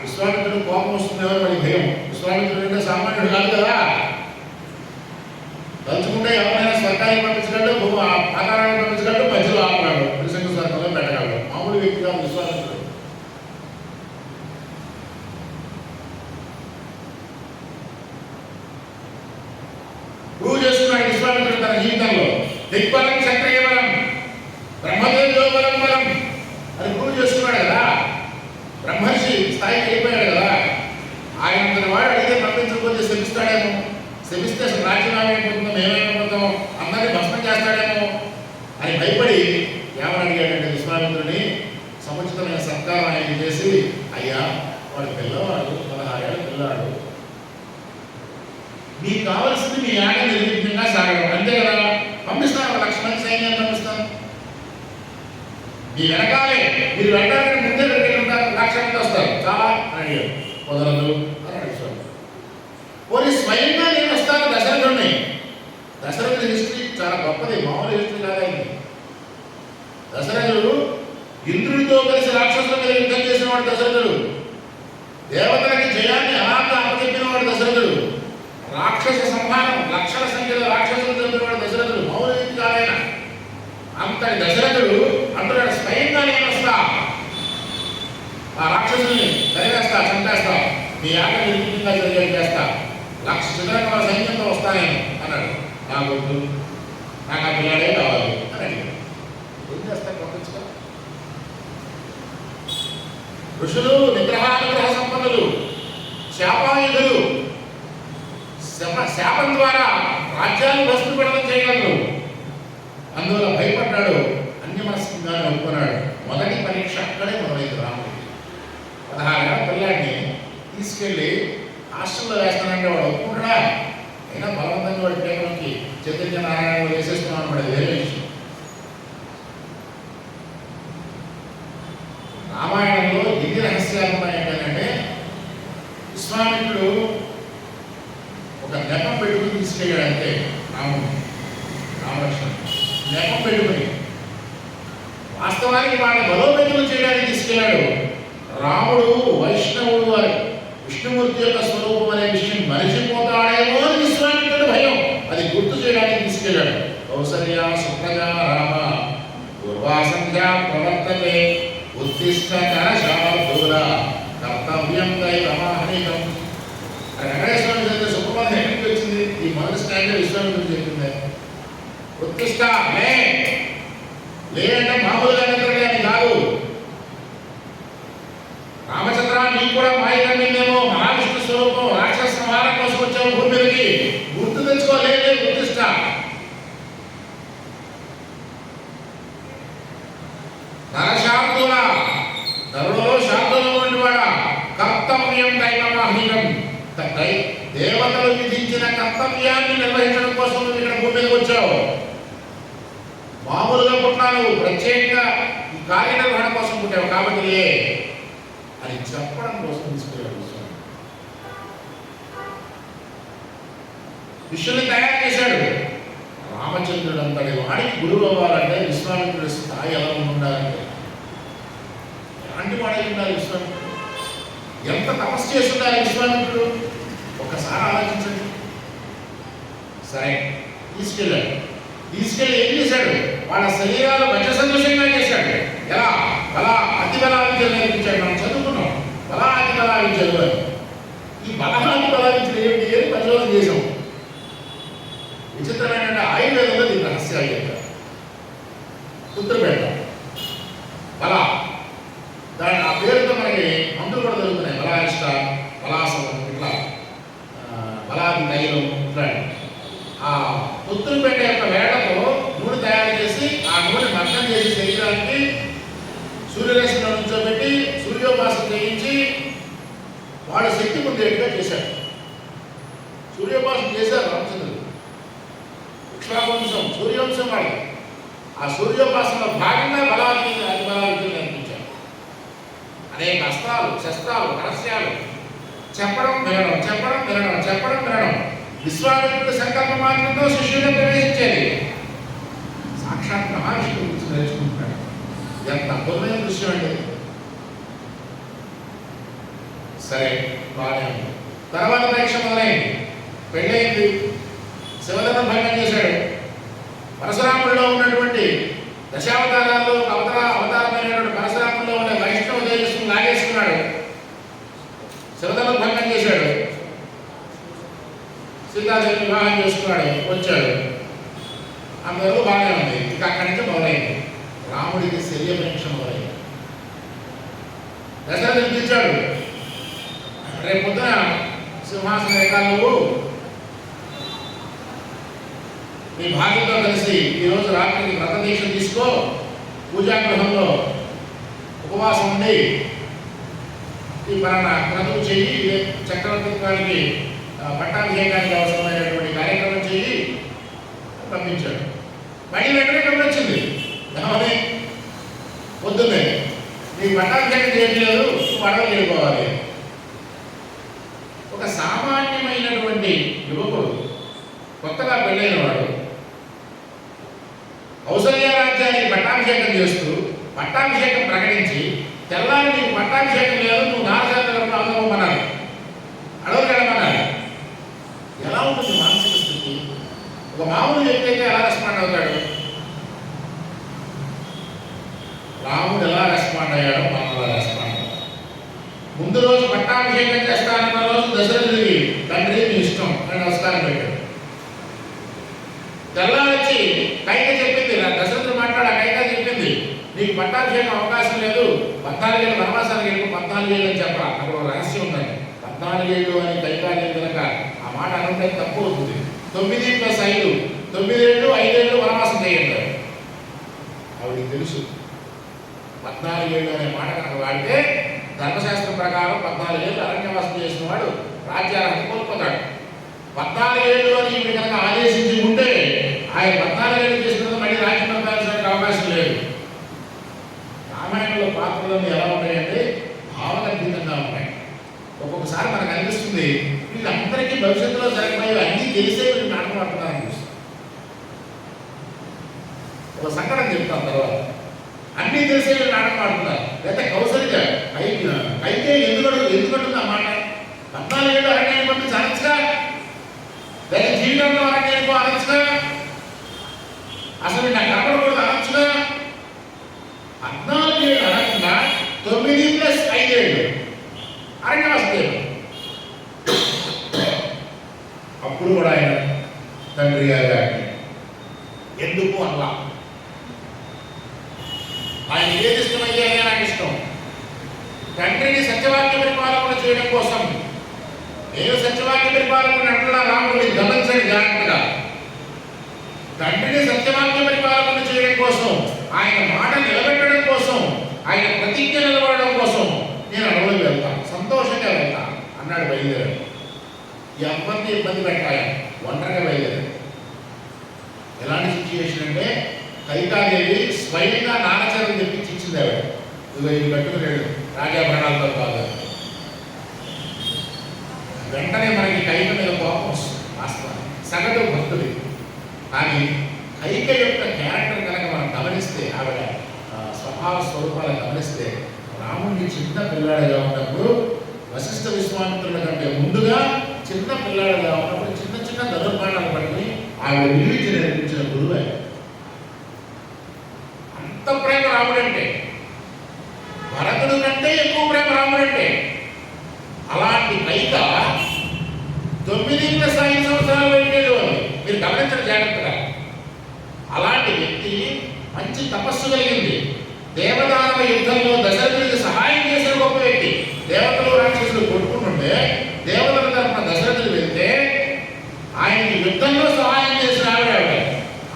విశ్వామిత్రుడు కోపం వస్తుందేమో మరి భయం. విశ్వామిత్రుడు అంటే సామాన్యుడు కాదు కదా, తలుచుకుంటే ఎవరైనా స్వర్గానికి పంపించగలడు, పాతాళానికి పంపించగలడు, మధ్యలో ఆపగలడు, త్రిశంకు స్వర్గంలో పెట్టగలడు. మామూలు వ్యక్తిగా విశ్వామిత్రుడు. ప్రూవ్ చేసుకున్నాడు విశ్వామిత్రుడు తన జీవితంలో. దిక్బలం క్షత్రియ బలం, బ్రహ్మదేవులో బలం బలం అని ప్రూవ్ చేసుకున్నాడు కదా. బ్రహ్మర్షి స్థాయికి వెళ్ళిపోయాడు కదా. ఆయన వాడు అడిగితే పంపించకపోతే శపిస్తాడేమో, శపిస్తే అసలు రాజ్యనామా అయిపోతుందో, మేమైపోతామో, అందరినీ భస్మం చేస్తాడేమో అని భయపడి ఏమని అడిగాడంటే విశ్వామిత్రుడిని సముచితమైన సత్కారం ఆయన చేసి, అయ్యా వాడు పిల్లవాడు, 16 ఏళ్ళ పిల్లవాడు, మీకు కావాల్సింది మీ యాగం నిర్విఘ్నంగా సాగడం అంతే కదా, పంపిస్తాను 1 లక్ష మంది సైన్యాన్ని పంపిస్తాను, మీ వెనకాలే మీరు వెళ్ళడానికి ముందే వెళ్ళారు, 1 లక్ష మంది వస్తారు చాలా అని అడిగాడు. కుదరదు అని అడిగాడు. పోనీ స్వయంగా నేను వస్తాను దశరథుడిని. దశరథుడి హిస్టరీ చాలా గొప్పది, మామూలు హిస్టరీ కాదండి. దశరథుడు ఇంద్రుడితో కలిసి రాక్షసుల మీద యుద్ధం చేసిన వాడు దశరథుడు. దేవతలకి జయాన్ని అనాథ అప్పచెప్పిన వాడు దశరథుడు. రాక్షస సంహారం, లక్షల సంఖ్యలో రాక్షసులు చంపినవాడు దశరథుడు. మామూలు వ్యక్తి కాదైనా. అంతటి దశరథుడు అంటున్నాడు, స్వయంగా నేను వస్తా, ఆ రాక్షసుల్ని తరివేస్తా, చంపేస్తా, మీ ఆట నిర్మితంగా జరిగేది చేస్తా, 1 లక్ష చదరంగ సైన్యంతో వస్తా నేను అన్నాడు. నాకు వద్దు, నాకు ఆ పిల్లాడే కావాలి అని అడిగాడు. ఏం చేస్తా, పంపించుకో. ఋషులు నిగ్రహానుగ్రహ సంపన్నులు, శాపాయుధులు, శాపం ద్వారా రాజ్యాన్ని భస్మీపడడం చేయగలరు. అందువల్ల భయపడ్డాడు, అన్యమనస్కంగానే ఒప్పుకున్నాడు. మొదటి పరీక్ష అక్కడే మొదలైంది రాముడికి. 16 ఏళ్ల పిల్లాడిని తీసుకెళ్ళి హాస్టల్లో వేస్తానంటే వాడు ఒప్పుకుంటాడా? అయినా బలవంతంగా వాడి ప్రేమకి చైతన్య నారాయణ వేసేస్తున్నాను పడే వేరే విషయం. రామాయణంలో దివ్య రహస్యాలు ఏంటంటే, విశ్వామిత్రుడు ఒక నెపం పెట్టుకుని తీసుకెళ్ళాడు అంతే. రామలక్ష్మణ నెపం పెట్టుకుని వాస్తవానికి వాడిని బలోపేతం చేయడానికి తీసుకెళ్ళాడు. రాముడు వైష్ణవుడు వారి విష్ణుమూర్తి యొక్క స్వరూపం అనే విషయం మరిచిపోతాడేమో అని విశ్వామిత్రుడు భయం. అది గుర్తు చేయడానికి తీసుకెళ్ళాడు. కౌసల్య సుప్రజ రామ పూర్వాసంధ్యా ప్రవర్తతే ఉత్తిష్ట నరశార్దూల కర్తవ్యం దైవమాహనికం. వెంకటేశ్వరుని చదివితే సుప్రభాతం ఎక్కడికి వచ్చింది? ఈ మొదటి స్టాండర్డ్ విశ్వామిత్రుడు చెప్పింది. ఉత్తిష్ట లేదంటే మామూలుగా నిద్రలే అని కాదు. రామచంద్ర నీకు కూడా మాయకమేమో, మహావిష్ణు స్వరూపం, రాక్షస సంహారం కోసం వచ్చావు భూమి మీదకి, గుర్తు తెచ్చుకోలేదు. ఉత్తిష్ట నరశార్దుల, నరులలో శార్దుల వంటి వాడ, కర్త కర్తవ్యం దైవమాహ్నికం. దేవతలు విధించిన కర్తవ్యాన్ని నిర్వహించడం కోసం నువ్వు ఇక్కడ భూమి మీదకి వచ్చావు. మామూలుగా పుట్టినావు, ప్రత్యేకంగా ఈ కార్యనిర్వహణ కోసం పుట్టావు కాబట్టి అని చెప్పడం కోసం తీసుకెళ్ళాడు విశ్వని తయారు చేశాడు. రామచంద్రుడు అంతటి వాడికి గురువు అవ్వాలంటే విశ్వామిత్రుడి స్థాయి ఎలా ఉండాలంటే ఎలాంటి వాడై ఉండాలి విశ్వామిత్రుడు? ఎంత తపస్సు చేస్తుండాలి విశ్వామిత్రుడు? ఒక్కసారి ఆలోచించండి. సరే తీసుకెళ్ళి ఏం చేశాడు? వాళ్ళ శరీరాలు మధ్య సదృశ్యంగా చేశాడు. ఎలా? బలా అతి బలా విద్యలు నేర్పించాడు. మనం చదువుకున్నాం బలా అతి బలా విద్యలు అని. ఈ బలహాతి బలా విద్యలు ఏమిటి అని పరిశోధన చేసాం. విచిత్రమైన ఆయుర్వేదంలో దీని రహస్యాలు చెప్పారు. పుత్రపేట బలా, దాని ఆ పేరుతో మనకి మందులు కూడా దొరుకుతున్నాయి. బలాయిష్ట, బలాసనం, ఇట్లా బలాది తైలం, ఇట్లా. ఆ పుత్రపేట యొక్క వేళ్లతో నూనె తయారు చేసి ఆ నూనె మర్దం చేసి శరీరానికి సూర్యరశ్మిలో నుంచోబెట్టి సూర్యోపాసన చేయించి వాళ్ళు శక్తి పొందేట్టుగా చేశారు. సూర్యోపాసన చేశారు రామచంద్రుడు. ఇక్ష్వాకువంశం సూర్యవంశం వాళ్ళు. ఆ సూర్యోపాసనలో భాగంగా బలాది అతి బలాలు నేర్పించారు. అనేక అస్త్రాలు, శస్త్రాలు, రహస్యాలు చెప్పడం వినడం, చెప్పడం వినడం, చెప్పడం వినడం. విశ్వామిత్రుడి సంకల్ప మాత్రంతో శిష్యులు ప్రవేశించేది. సాక్షాత్ మహావిష్ణువు గురించి నేర్చుకుంటున్నాడు. ఎంత అద్భుతమైన దృశ్యం అండి. సరే బాగా తర్వాత పరీక్ష మొదలైంది. పెళ్ళైంది. శివధర్మ భంగం చేశాడు. పరశురాముడిలో ఉన్నటువంటి దశావతారాల్లో అవతారమైనటువంటి పరశురాముడిలో ఉండే వైష్ణవ తేజస్సును లాగేసుకున్నాడు. శివధర్మ భంగం చేశాడు. సీతాదేవి వివాహం చేసుకున్నాడు. వచ్చాడు. అందరూ బాగానే ఉంది. ఇంకా అక్కడి నుంచి మొదలైంది. రాముడికి శల్య పరీక్ష మొదలైంది. దశరథుడు పిలిచాడు. రేపు పొద్దున సింహాసన ఎక్కాలి నువ్వు. నీ భార్యతో కలిసి ఈరోజు రాత్రికి వ్రత దీక్ష తీసుకో. పూజాగృహంలో ఉపవాసం ఉండి ఈ పలానా క్రతువు చెయ్యి. చక్రవర్తిత్వానికి పట్టాభిషేకానికి అవసరమైనటువంటి కార్యక్రమం చెయ్యి పంపించాడు. మళ్ళీ వెంటనే కనిపించింది. ఏమని? పొద్దున్నే నీకు పట్టాభిషేకం చేయట్లేదు, నువ్వు అడవి వెళ్ళిపోవాలి. ఒక సామాన్యమైనటువంటి యువకుడు, కొత్తగా పెళ్ళైన వాడు, కౌసల్య రాజ్యానికి పట్టాభిషేకం చేస్తూ పట్టాభిషేకం ప్రకటించి తెల్లారి నీకు పట్టాభిషేకం లేదు, నువ్వు నారసాలను అనుభవమన్నారు, అడవుకెళ్ళమన్నారు. ఎలా ఉంటుంది మానసిక స్థితి? ఒక మామూలు వ్యక్తి అయితే ఎలా రెస్పాండ్ అవుతాడు? రాముడు ఎలా రెస్పాండ్ అయ్యాడో మనం అలా రెస్పాండ్ అయ్యాడు. ముందు రోజు పట్టాభిషేకం చేస్తానన్న రోజు దశరథుడికి తండ్రి నీ ఇష్టం అని నమస్కారం పెట్టాడు. తెల్లారొచ్చి కైక చెప్పింది, దశరథుడు మాట్లాడ కైక చెప్పింది, నీకు పట్టాభిషేకం అవకాశం లేదు, 14 ఏళ్ళు వనవాసానికి వెళ్ళి 14 ఏళ్ళు అని చెప్పరా. అక్కడ ఒక రహస్యం ఉందండి. 14 ఏళ్ళు అని కైక లేదు కనుక ఆ మాట అనుకుంటే తప్పు అవుతుంది. 9 + 5 9 ఏళ్ళు 5 ఏళ్ళు వనవాసం చేయండి. ఆవిడికి తెలుసు 14 ఏళ్ళు అనే మాట కనుక వాడితే ధర్మశాస్త్రం ప్రకారం 14 ఏళ్ళు అరణ్యవాసం చేసిన వాడు రాజ్యాలను కోల్పోతాడు. 14 ఏళ్ళు అని ఈవిడ కనుక ఆదేశించి ఉంటే ఆయన 14 ఏళ్ళు చేసిన మళ్ళీ రాజ్యం పొందాల్సిన అవకాశం లేదు. రామాయణంలో పాత్రలన్నీ ఎలా ఉంటాయంటే భావగర్భితంగా ఉంటాయి. ఒక్కొక్కసారి మనకు అనిపిస్తుంది వీళ్ళందరికీ భవిష్యత్తులో జరగబోయేవి అన్నీ తెలిసే వీళ్ళు నాటకం ఆడుతున్నారనిపిస్తుంది. ఒక సంఘటన చెప్తాను తర్వాత. అన్నీ తెలిసే వీళ్ళు నాటకం ఆడుతున్నారు. లేకపోతే కౌసల్య అయితే ఎందుకంటుంది ఆ మాట? 14 ఏళ్ళు అరణ్యాన్ని పంపించి అనొచ్చుగా, లేదా జీవితంలో అరణ్యానికి అనొచ్చుగా, అసలు నాకు కనపడకూడదు అనొచ్చుగా. 14 ఏళ్ళు అనకుండా 9 + 5 ఏళ్ళు అరణ్యవాసం. అప్పుడు కూడా ఆయన తండ్రి గారి ఎందుకు అలా ఆయన ఏది ఇష్టమైతే అదే నాకు ఇష్టం. తండ్రిని సత్యవాక్య పరిపాలన చేయడం కోసం నేను సత్యవాక్య పరిపాలన అంటున్నా, రాముడిని గమనించండి జాగ్రత్తగా. తండ్రిని సత్యవాక్య పరిపాలన చేయడం కోసం, ఆయన మాట నిలబెట్టడం కోసం, ఆయన ప్రతిజ్ఞ నిలబడడం కోసం నేను అడవులకు వెళ్తాను, సంతోషంగా వెళ్తాను. అన్నాడు బయలుదేరాడు. ఎవరిని ఇబ్బంది పెట్టాలి, ఒంటరిగా బయలుదేరాడు. ఎలాంటి సిచ్యువేషన్ అంటే కైకాదేవి స్వయంగా నాగచరం తెప్పించి ఇచ్చింది ఆవిడ. ఇవి కట్టుకునేడు రాజాభరణాలతో కాదు. వెంటనే మనకి కైక మీద కోపం వస్తుంది, వాస్తవాన్ని సగటు భక్తుడి. కానీ కైక యొక్క క్యారెక్టర్ కనుక మనం గమనిస్తే, ఆవిడ స్వభావ స్వరూపాలను గమనిస్తే, రాముడిని చిన్న పిల్లాడిగా ఉన్నప్పుడు వశిష్ఠ విశ్వామిత్రుల కంటే ముందుగా చిన్న పిల్లాడిగా ఉన్నప్పుడు చిన్న చిన్న ధనుర్బాణాలు పట్టుకుని ఆవిడ నిలిచి నేర్పించిన గురువు. అంత ప్రేమ రాముడంటే, భరతుడు కంటే ఎక్కువ ప్రేమ రాముడంటే. అలాంటి కైక 9+5 సంవత్సరాలు పెట్టేది మీరు గమనించడం జాగ్రత్తగా. అలాంటి వ్యక్తి మంచి తపస్సు కలిగింది. దేవదానవ యుద్ధంలో దశరథుడికి సహాయం చేసిన గొప్ప వ్యక్తి. దేవతలు రాక్షసులు కొట్టుకుంటుంటే దేవతల తరఫున దశరథుడు వెళ్తే ఆయనకి యుద్ధంలో సహాయం చేసిన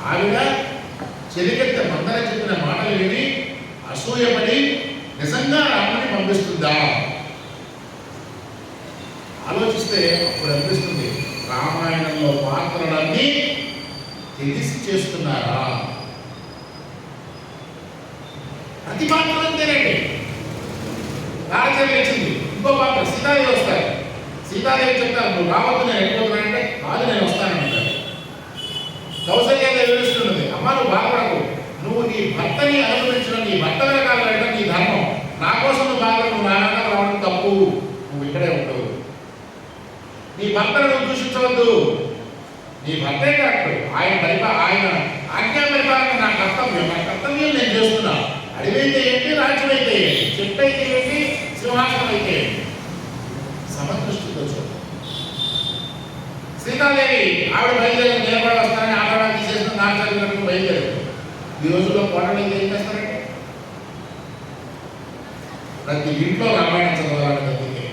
ఆవిడ చెలికెత్త మందర చెప్పిన మాటలు విని అసూయపడి నిజంగా రాముని పంపిస్తుందా ఆలోచిస్తే అప్పుడు అనిపిస్తుంది, రామాయణంలో పాత్రలన్నీ తెలిసి చేస్తున్నారా? ప్రతి పాత్ర అంతేనండి. రాజాలు వచ్చింది, ఇంకో పాత్ర సీతాదేవి వస్తారు. సీతాదేవి చెప్తారు, నువ్వు రావద్దు, నేను వెళ్ళిపోతున్నానంటే కాదు, నేను వస్తానంటారు. కౌసల్యాదేవి ఏడుస్తున్నది, అమ్మ నువ్వు బాధపడకు, నువ్వు నీ భర్తని అనుభవించడం, నీ భర్త వెనకాల వెళ్ళడం నీ ధర్మం. నా కోసం నువ్వు బాధపడు, నువ్వు నా వెనకాల రావడం తప్పు, నువ్వు ఇక్కడే ఉండవు. నీ భర్తను నువ్వు దూషించవద్దు, నీ భర్తే కరెక్ట్, ఆయన ఆజ్ఞా పరిపాలన నా కర్తవ్యం, నా కర్తవ్యం నేను చేస్తున్నా. అడివైతే ఏంటి, రాజ్యం అయితే ఏంటి, చెట్టు అయితే ఏంటి, సింహాసనం అయితే ఏంటి, సమదృష్టితో చూడండి. సీతాదేవి ఆవిడ బయలుదేరి నిలబడి వస్తానని ఆవిడ తీసేసిన నాగచర్యలకు బయలుదేరు. ఈ రోజుల్లో కోడలు ఏం చేస్తారంటే ప్రతి ఇంట్లో రామాయణం చదవాలని తగ్గితే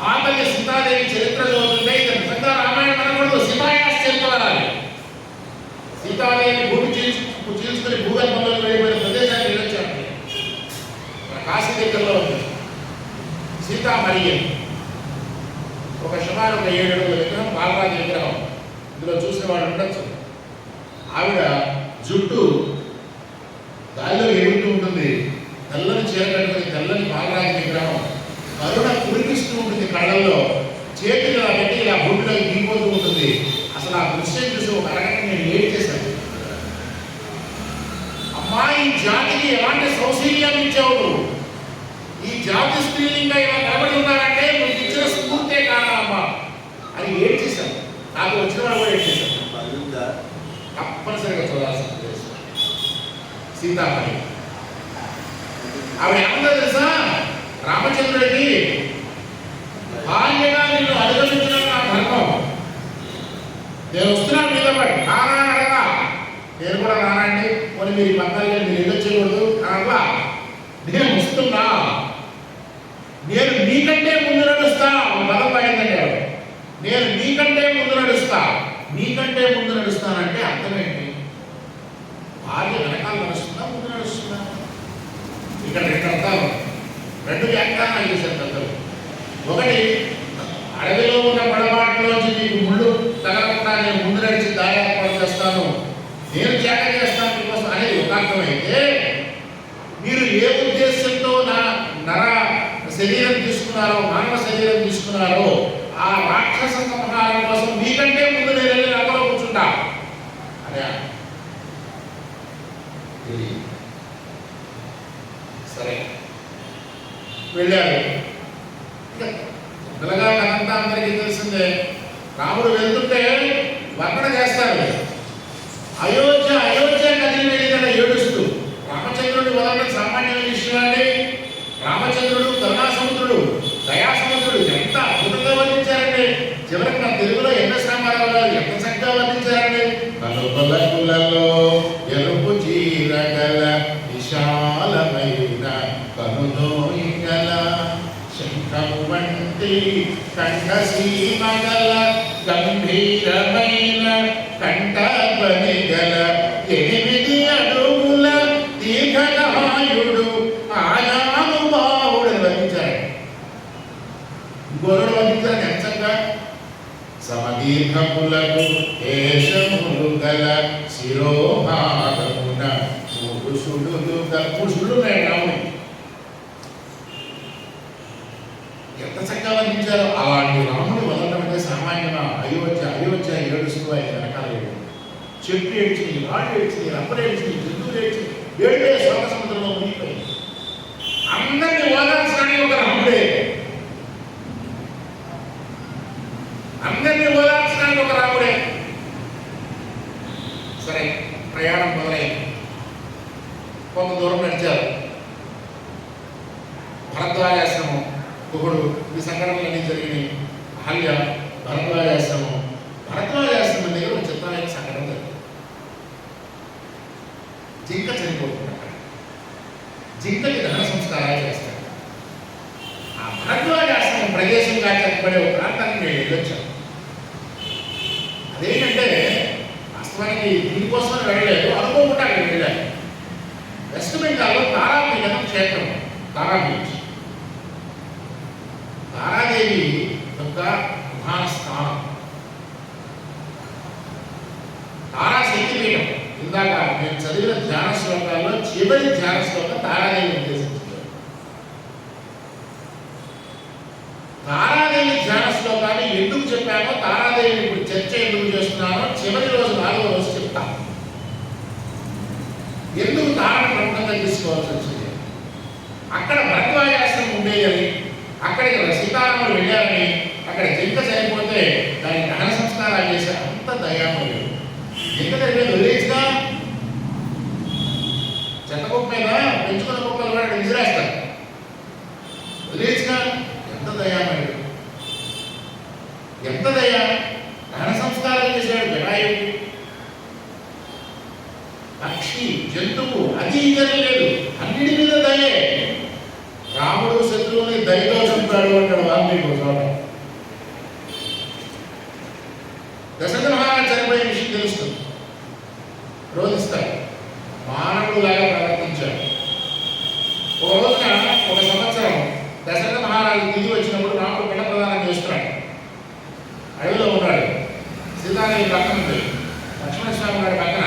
భాగల్య సీతాదేవి చరిత్ర చదువుతుంటే ఇది నిజంగా రామాయణం అనకూడదు, సీతాయాస్ చరిత్ర అనాలి. సీతాదేవి భూమి చీల్చుకుని భూగర్భంలో వెళ్ళిపోయిన ప్రదేశాన్ని వెళ్ళొచ్చారు. కాశీ దగ్గరలో ఉంది సీతామరియం, ఒక సుమారు 7 అడుగుల విగ్రహం, బాలరాజు విగ్రహం. ఇందులో చూసిన వాళ్ళు ఉండొచ్చు. ఆవిడ జుట్టు గాలిలో ఎగురుతూ ఉంటుంది, తెల్లని చీర కట్టుకుని తెల్లని బాలరాజు విగ్రహం, కరుణ కురిపిస్తూ ఉంటుంది కళ్ళల్లో, చేతులు ఇలా పెట్టి ఇలా భూమిలో దిగిపోతూ ఉంటుంది. అసలు ఆ దృశ్యం చూసి ఒక అరగంట నేను ఏడ్ చేశాను. అమ్మా, ఈ జాతికి ఎలాంటి సౌశీల్యం ఇచ్చావు, ఈ జాతి స్త్రీలింగా ఇలా నిలబడి ఉన్నారంటే నువ్వు ఇచ్చిన స్ఫూర్తే కారణమ్మా అని ఏడ్ చేశాను. నాకు వచ్చిన వాళ్ళు కూడా ఏడ్ చేశాను. తప్పనిసరిగా చూడాల్సిన ప్రదేశం సీతామణి. ఆవిడ ఏమన్నా తెలుసా, రామచంద్రుడికి భార్యగా నిన్ను అడుగుతున్న నా ధర్మం, నేను వస్తున్నాను మీద పడి నానా అడగా, నేను కూడా రానండి, కొన్ని మీరు ఈ పక్కన మీరు ఏదో చేయకూడదు అలా, నేను వస్తున్నా, నేను నీకంటే ముందు నడుస్తా. బలం పడిందండి ఆవిడ, నేను నీకంటే ముందు నడుస్తా. నీకంటే ముందు నడుస్తానంటే అర్థం ఏంటి? భార్య వెనకాల నడుస్తుందా, ముందు నడుస్తుందా? ఇక్కడ 2 అర్థాలు, 2 వ్యాఖ్యానాలు చేశారు పెద్దలు. ఒకటి, అడవిలో ఉన్న పడబాటులోంచి నీకు ముళ్ళు తగలకుండా నేను ముందు నడిచి దారి ఏర్పాటు చేస్తాను, నేను త్యాగం చేస్తాను మీకోసం అనేది ఒక అర్థమైతే, మీరు ఏ ఉద్దేశంతో నా నర శరీరం తీసుకున్నారో, మానవ శరీరం తీసుకున్నారో, ఆ రాక్షస సంహారం కోసం మీకంటే ముందు నేను వెళ్ళి నగలో కూర్చుంటా అదే. సరే వెళ్ళారు. పిల్లగా కథంతా అందరికీ తెలిసిందే. రాముడు వెళ్తుంటే వర్ణన చేస్తారు, అయోధ్య అయోధ్య కదిలి వెళ్ళిన ఏడుస్తూ. రామచంద్రుడు వదలడం సామాన్యమైన విషయం అండి. రామచంద్రుడు కరుణాసముద్రుడు, దయాసముద్రుడు ఎంత అద్భుతంగా వర్ణించారండి. చివరికి నా తెలుగులో ఎంఎస్ రామారావు గారు ఎంత చక్కగా వర్ణించారండి. కనుపలకులలో ఎరుపు చీరగల విశాలమైన కనుదోయిగల శంఖము వంటి కంఠసీమగల గంభీరమైన కంఠధ్వని గల 8 అడుగుల దీర్ఘకాయుడు ఆయానుభావుడు వర్ణించారు. గొర్రెలు వధించాలని ఎంచంగా సమదీర్ఘములకు కేశములు గల శిరోభాగమున మూడు సుళ్ళు ఉన్నాయి రాముడికి. ఎంత చక్కగా వర్ణించారో. అలాంటి రాముడు వదలడం అంటే సామాన్యంగా అయోధ్య ఏడుస్తూ ఆయన వెనకాల చెట్టు ఏడ్చింది, రాళ్ళు ఏడ్చింది, రబ్బలు ఏడ్చింది, జంతువులు ఏడ్చింది, ఏడుపే శోక సముద్రంలో మునిగిపోయింది. అందరినీ ఓదార్చడానికి ఒక రాముడే, అందరినీ ఓదార్చడానికి ఒక రాముడే. సరే, ప్రయాణం మొదలైంది. కొంత దూరం నడిచారు. భరద్వాజాశ్రమం, గుహుడు, ఈ సంఘటనలన్నీ జరిగినాయి. అహల్య, భరద్వాజాశ్రమం దగ్గర ఒక చిత్రమైన సంఘటన జరిగింది. జింక చనిపోతుంది అక్కడ. జింకకి దహన సంస్కారాలు చేస్తారు. ఆ భరద్వాజాశ్రమం ప్రదేశంగా చెప్పబడే ఒక ప్రాంతానికి నేను వెళ్ళొచ్చాను. అదేంటంటే వాస్తవానికి దీనికోసం వెళ్ళలేదు, అనుకోకుండా అక్కడికి వెళ్ళాను. వెస్ట్ బెంగాల్లో తారాపీఠం క్షేత్రం, తారాపీఠ్, తారాదేవి యొక్క ప్రధాన స్థానం. తారా శక్తిపీఠం. ఇందాక నేను చదివిన ధ్యాన శ్లోకాల్లో చివరి ధ్యాన శ్లోకం తారాదేవి ఉద్దేశించారు. తారాదేవి ధ్యాన శ్లోకాన్ని ఎందుకు చెప్పానో, తారాదేవి ఇప్పుడు చర్చ ఎందుకు చేస్తున్నానో చివరి రోజు 4వ రోజు చెప్తాను. ఎందుకు తారను ప్రముఖంగా తీసుకోవాల్సి వచ్చింది. అక్కడ భరద్వాజాశ్రమం ఉండేదని, అక్కడికి సీతారాములు వెళ్ళారని, అక్కడ జింక చనిపోతే దానికి దహన సంస్కారాలు చేసే అంత దయామయుడు. జింక దగ్గర వదిలేసినా చెత్త కుక్క మీద పెంచుకున్న కుక్కలు కూడా విసిరేస్తారు. వదిలేసినా ఎంత దయామయుడు, ఎంత దయ. దహన సంస్కారం చేశాడు జటాయువుకి. పక్షి, జంతువు అది ఇదని లేదు, అన్నిటి మీద దయే. రాముడు శత్రువుని దయతో చంపాడు అంటాడు వాల్మీకి చోట. దశరథ మహారాజు చనిపోయే విషయం తెలుస్తుంది, రోధిస్తాడు, మానవుడు లాగా ప్రవర్తించాడు. ఒక రోజున ఒక సంవత్సరం దశరథ మహారాజు తిరిగి వచ్చినప్పుడు రాముడు పిండ ప్రదానం చేస్తున్నాడు. అడవిలో ఉన్నాడు. సీతాదేవి పక్కన ఉంది, లక్ష్మణస్వామి గారి పక్కన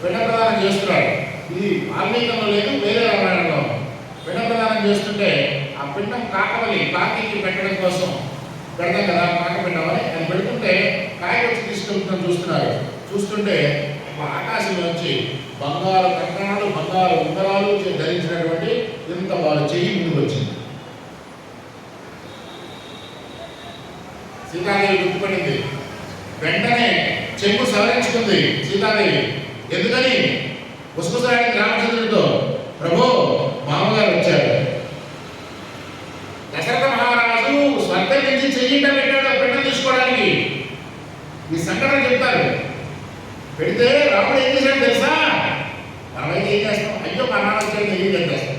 పిండ ప్రదానం చేస్తున్నాడు. ఇది వాల్మీకంలో లేదు, వేరే రామాయణంలో. పిండ ప్రదానం చేస్తుంటే ఆ పిండం కాకవలి కాకి పెట్టడం కోసం పెడతాం కదా, కాకపిండమని అది పెడుతుంటే కాయ వచ్చి తీసుకెళ్తున్నాం చూస్తున్నారు. చూస్తుంటే ఆకాశంలోంచి బంగారు కంకణాలు, బంగారు ఉంగరాలు ధరించినటువంటి ఇంత వాళ్ళ చెయ్యి ముందుకు వచ్చింది. సీతాదేవి గుర్తుపడింది. వెంటనే చెంపు సవరించుకుంది సీతాదేవి. ఎందుకని? పుష్పసారానికి రామచంద్రుడితో, ప్రభు మామగారు వచ్చారు. దశరథ మహారాజు స్వర్గం నుంచి చెయ్యింట పెట్టాడు పిండం తీసుకోవడానికి. ఈ సంఘటన చెప్తారు. పెడితే రాముడు ఏం చేశాడు తెలుసా? మనమైతే ఏం చేస్తాం, అయ్యో మా నాన్న వచ్చాడు ఏం చేస్తాం.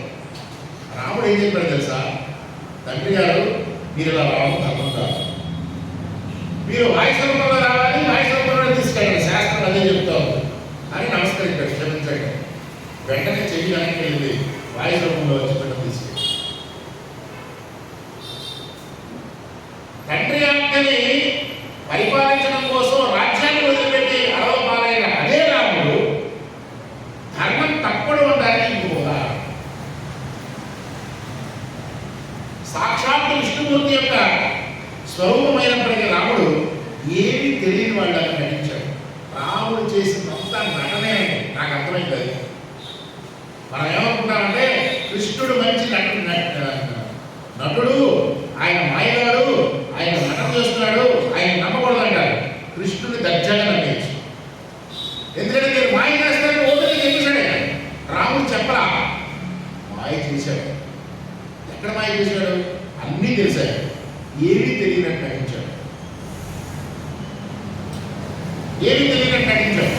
రాముడు ఏం చెప్పాడు తెలుసా? తండ్రి గారు, మీరు ఇలా రావడం ధర్మం కాదు, మీరు వాయుస్వరూపంలో రావాలి, వాయుస్వరూపంలో తీసుకెళ్ళండి, శాస్త్రం అదే చెప్తావు అని నమస్కరించాడు. క్షమించాడు. వెంటనే చెయ్యి వెనక్కి వెళ్ళింది, వాయుస్వరూపంలో వచ్చి పిండం తీసుకెళ్ళి. తండ్రి ఆజ్ఞని పరిపాలించడం కోసం రాజ్యాన్ని వదిలిపెట్టి అడవ పాలైన అదే రాముడు ధర్మం తప్పడు ఉండడానికి ఇంకొక సాక్షాత్తు విష్ణుమూర్తి యొక్క స్వరూపమైనప్పటికీ రాముడు ఏమి తెలియని వాళ్ళని నటించాడు. రాముడు చేసినంత నటనే నాకు అర్థమైంది. అది మనం ఏమనుకుంటామంటే కృష్ణుడు మంచి నటుడు, ఆయన మాయగాడు, ఆయన నటన చేస్తున్నాడు, ఆయన నమ్మకూడదు అంటారు. కృష్ణుడిని దర్జాగా నమ్మేయచ్చు. ఎందుకంటే మీరు మాయ చేస్తారని ఓపెన్గా చెప్పేశాడు. రాముడు చెప్పరా, మాయ చేశాడు. ఎక్కడ మాయ చేశాడు? అన్నీ తెలిసాడు, ఏమీ తెలియనట్టు నటించాడు. ఏమీ తెలియనట్టు నటించాడు.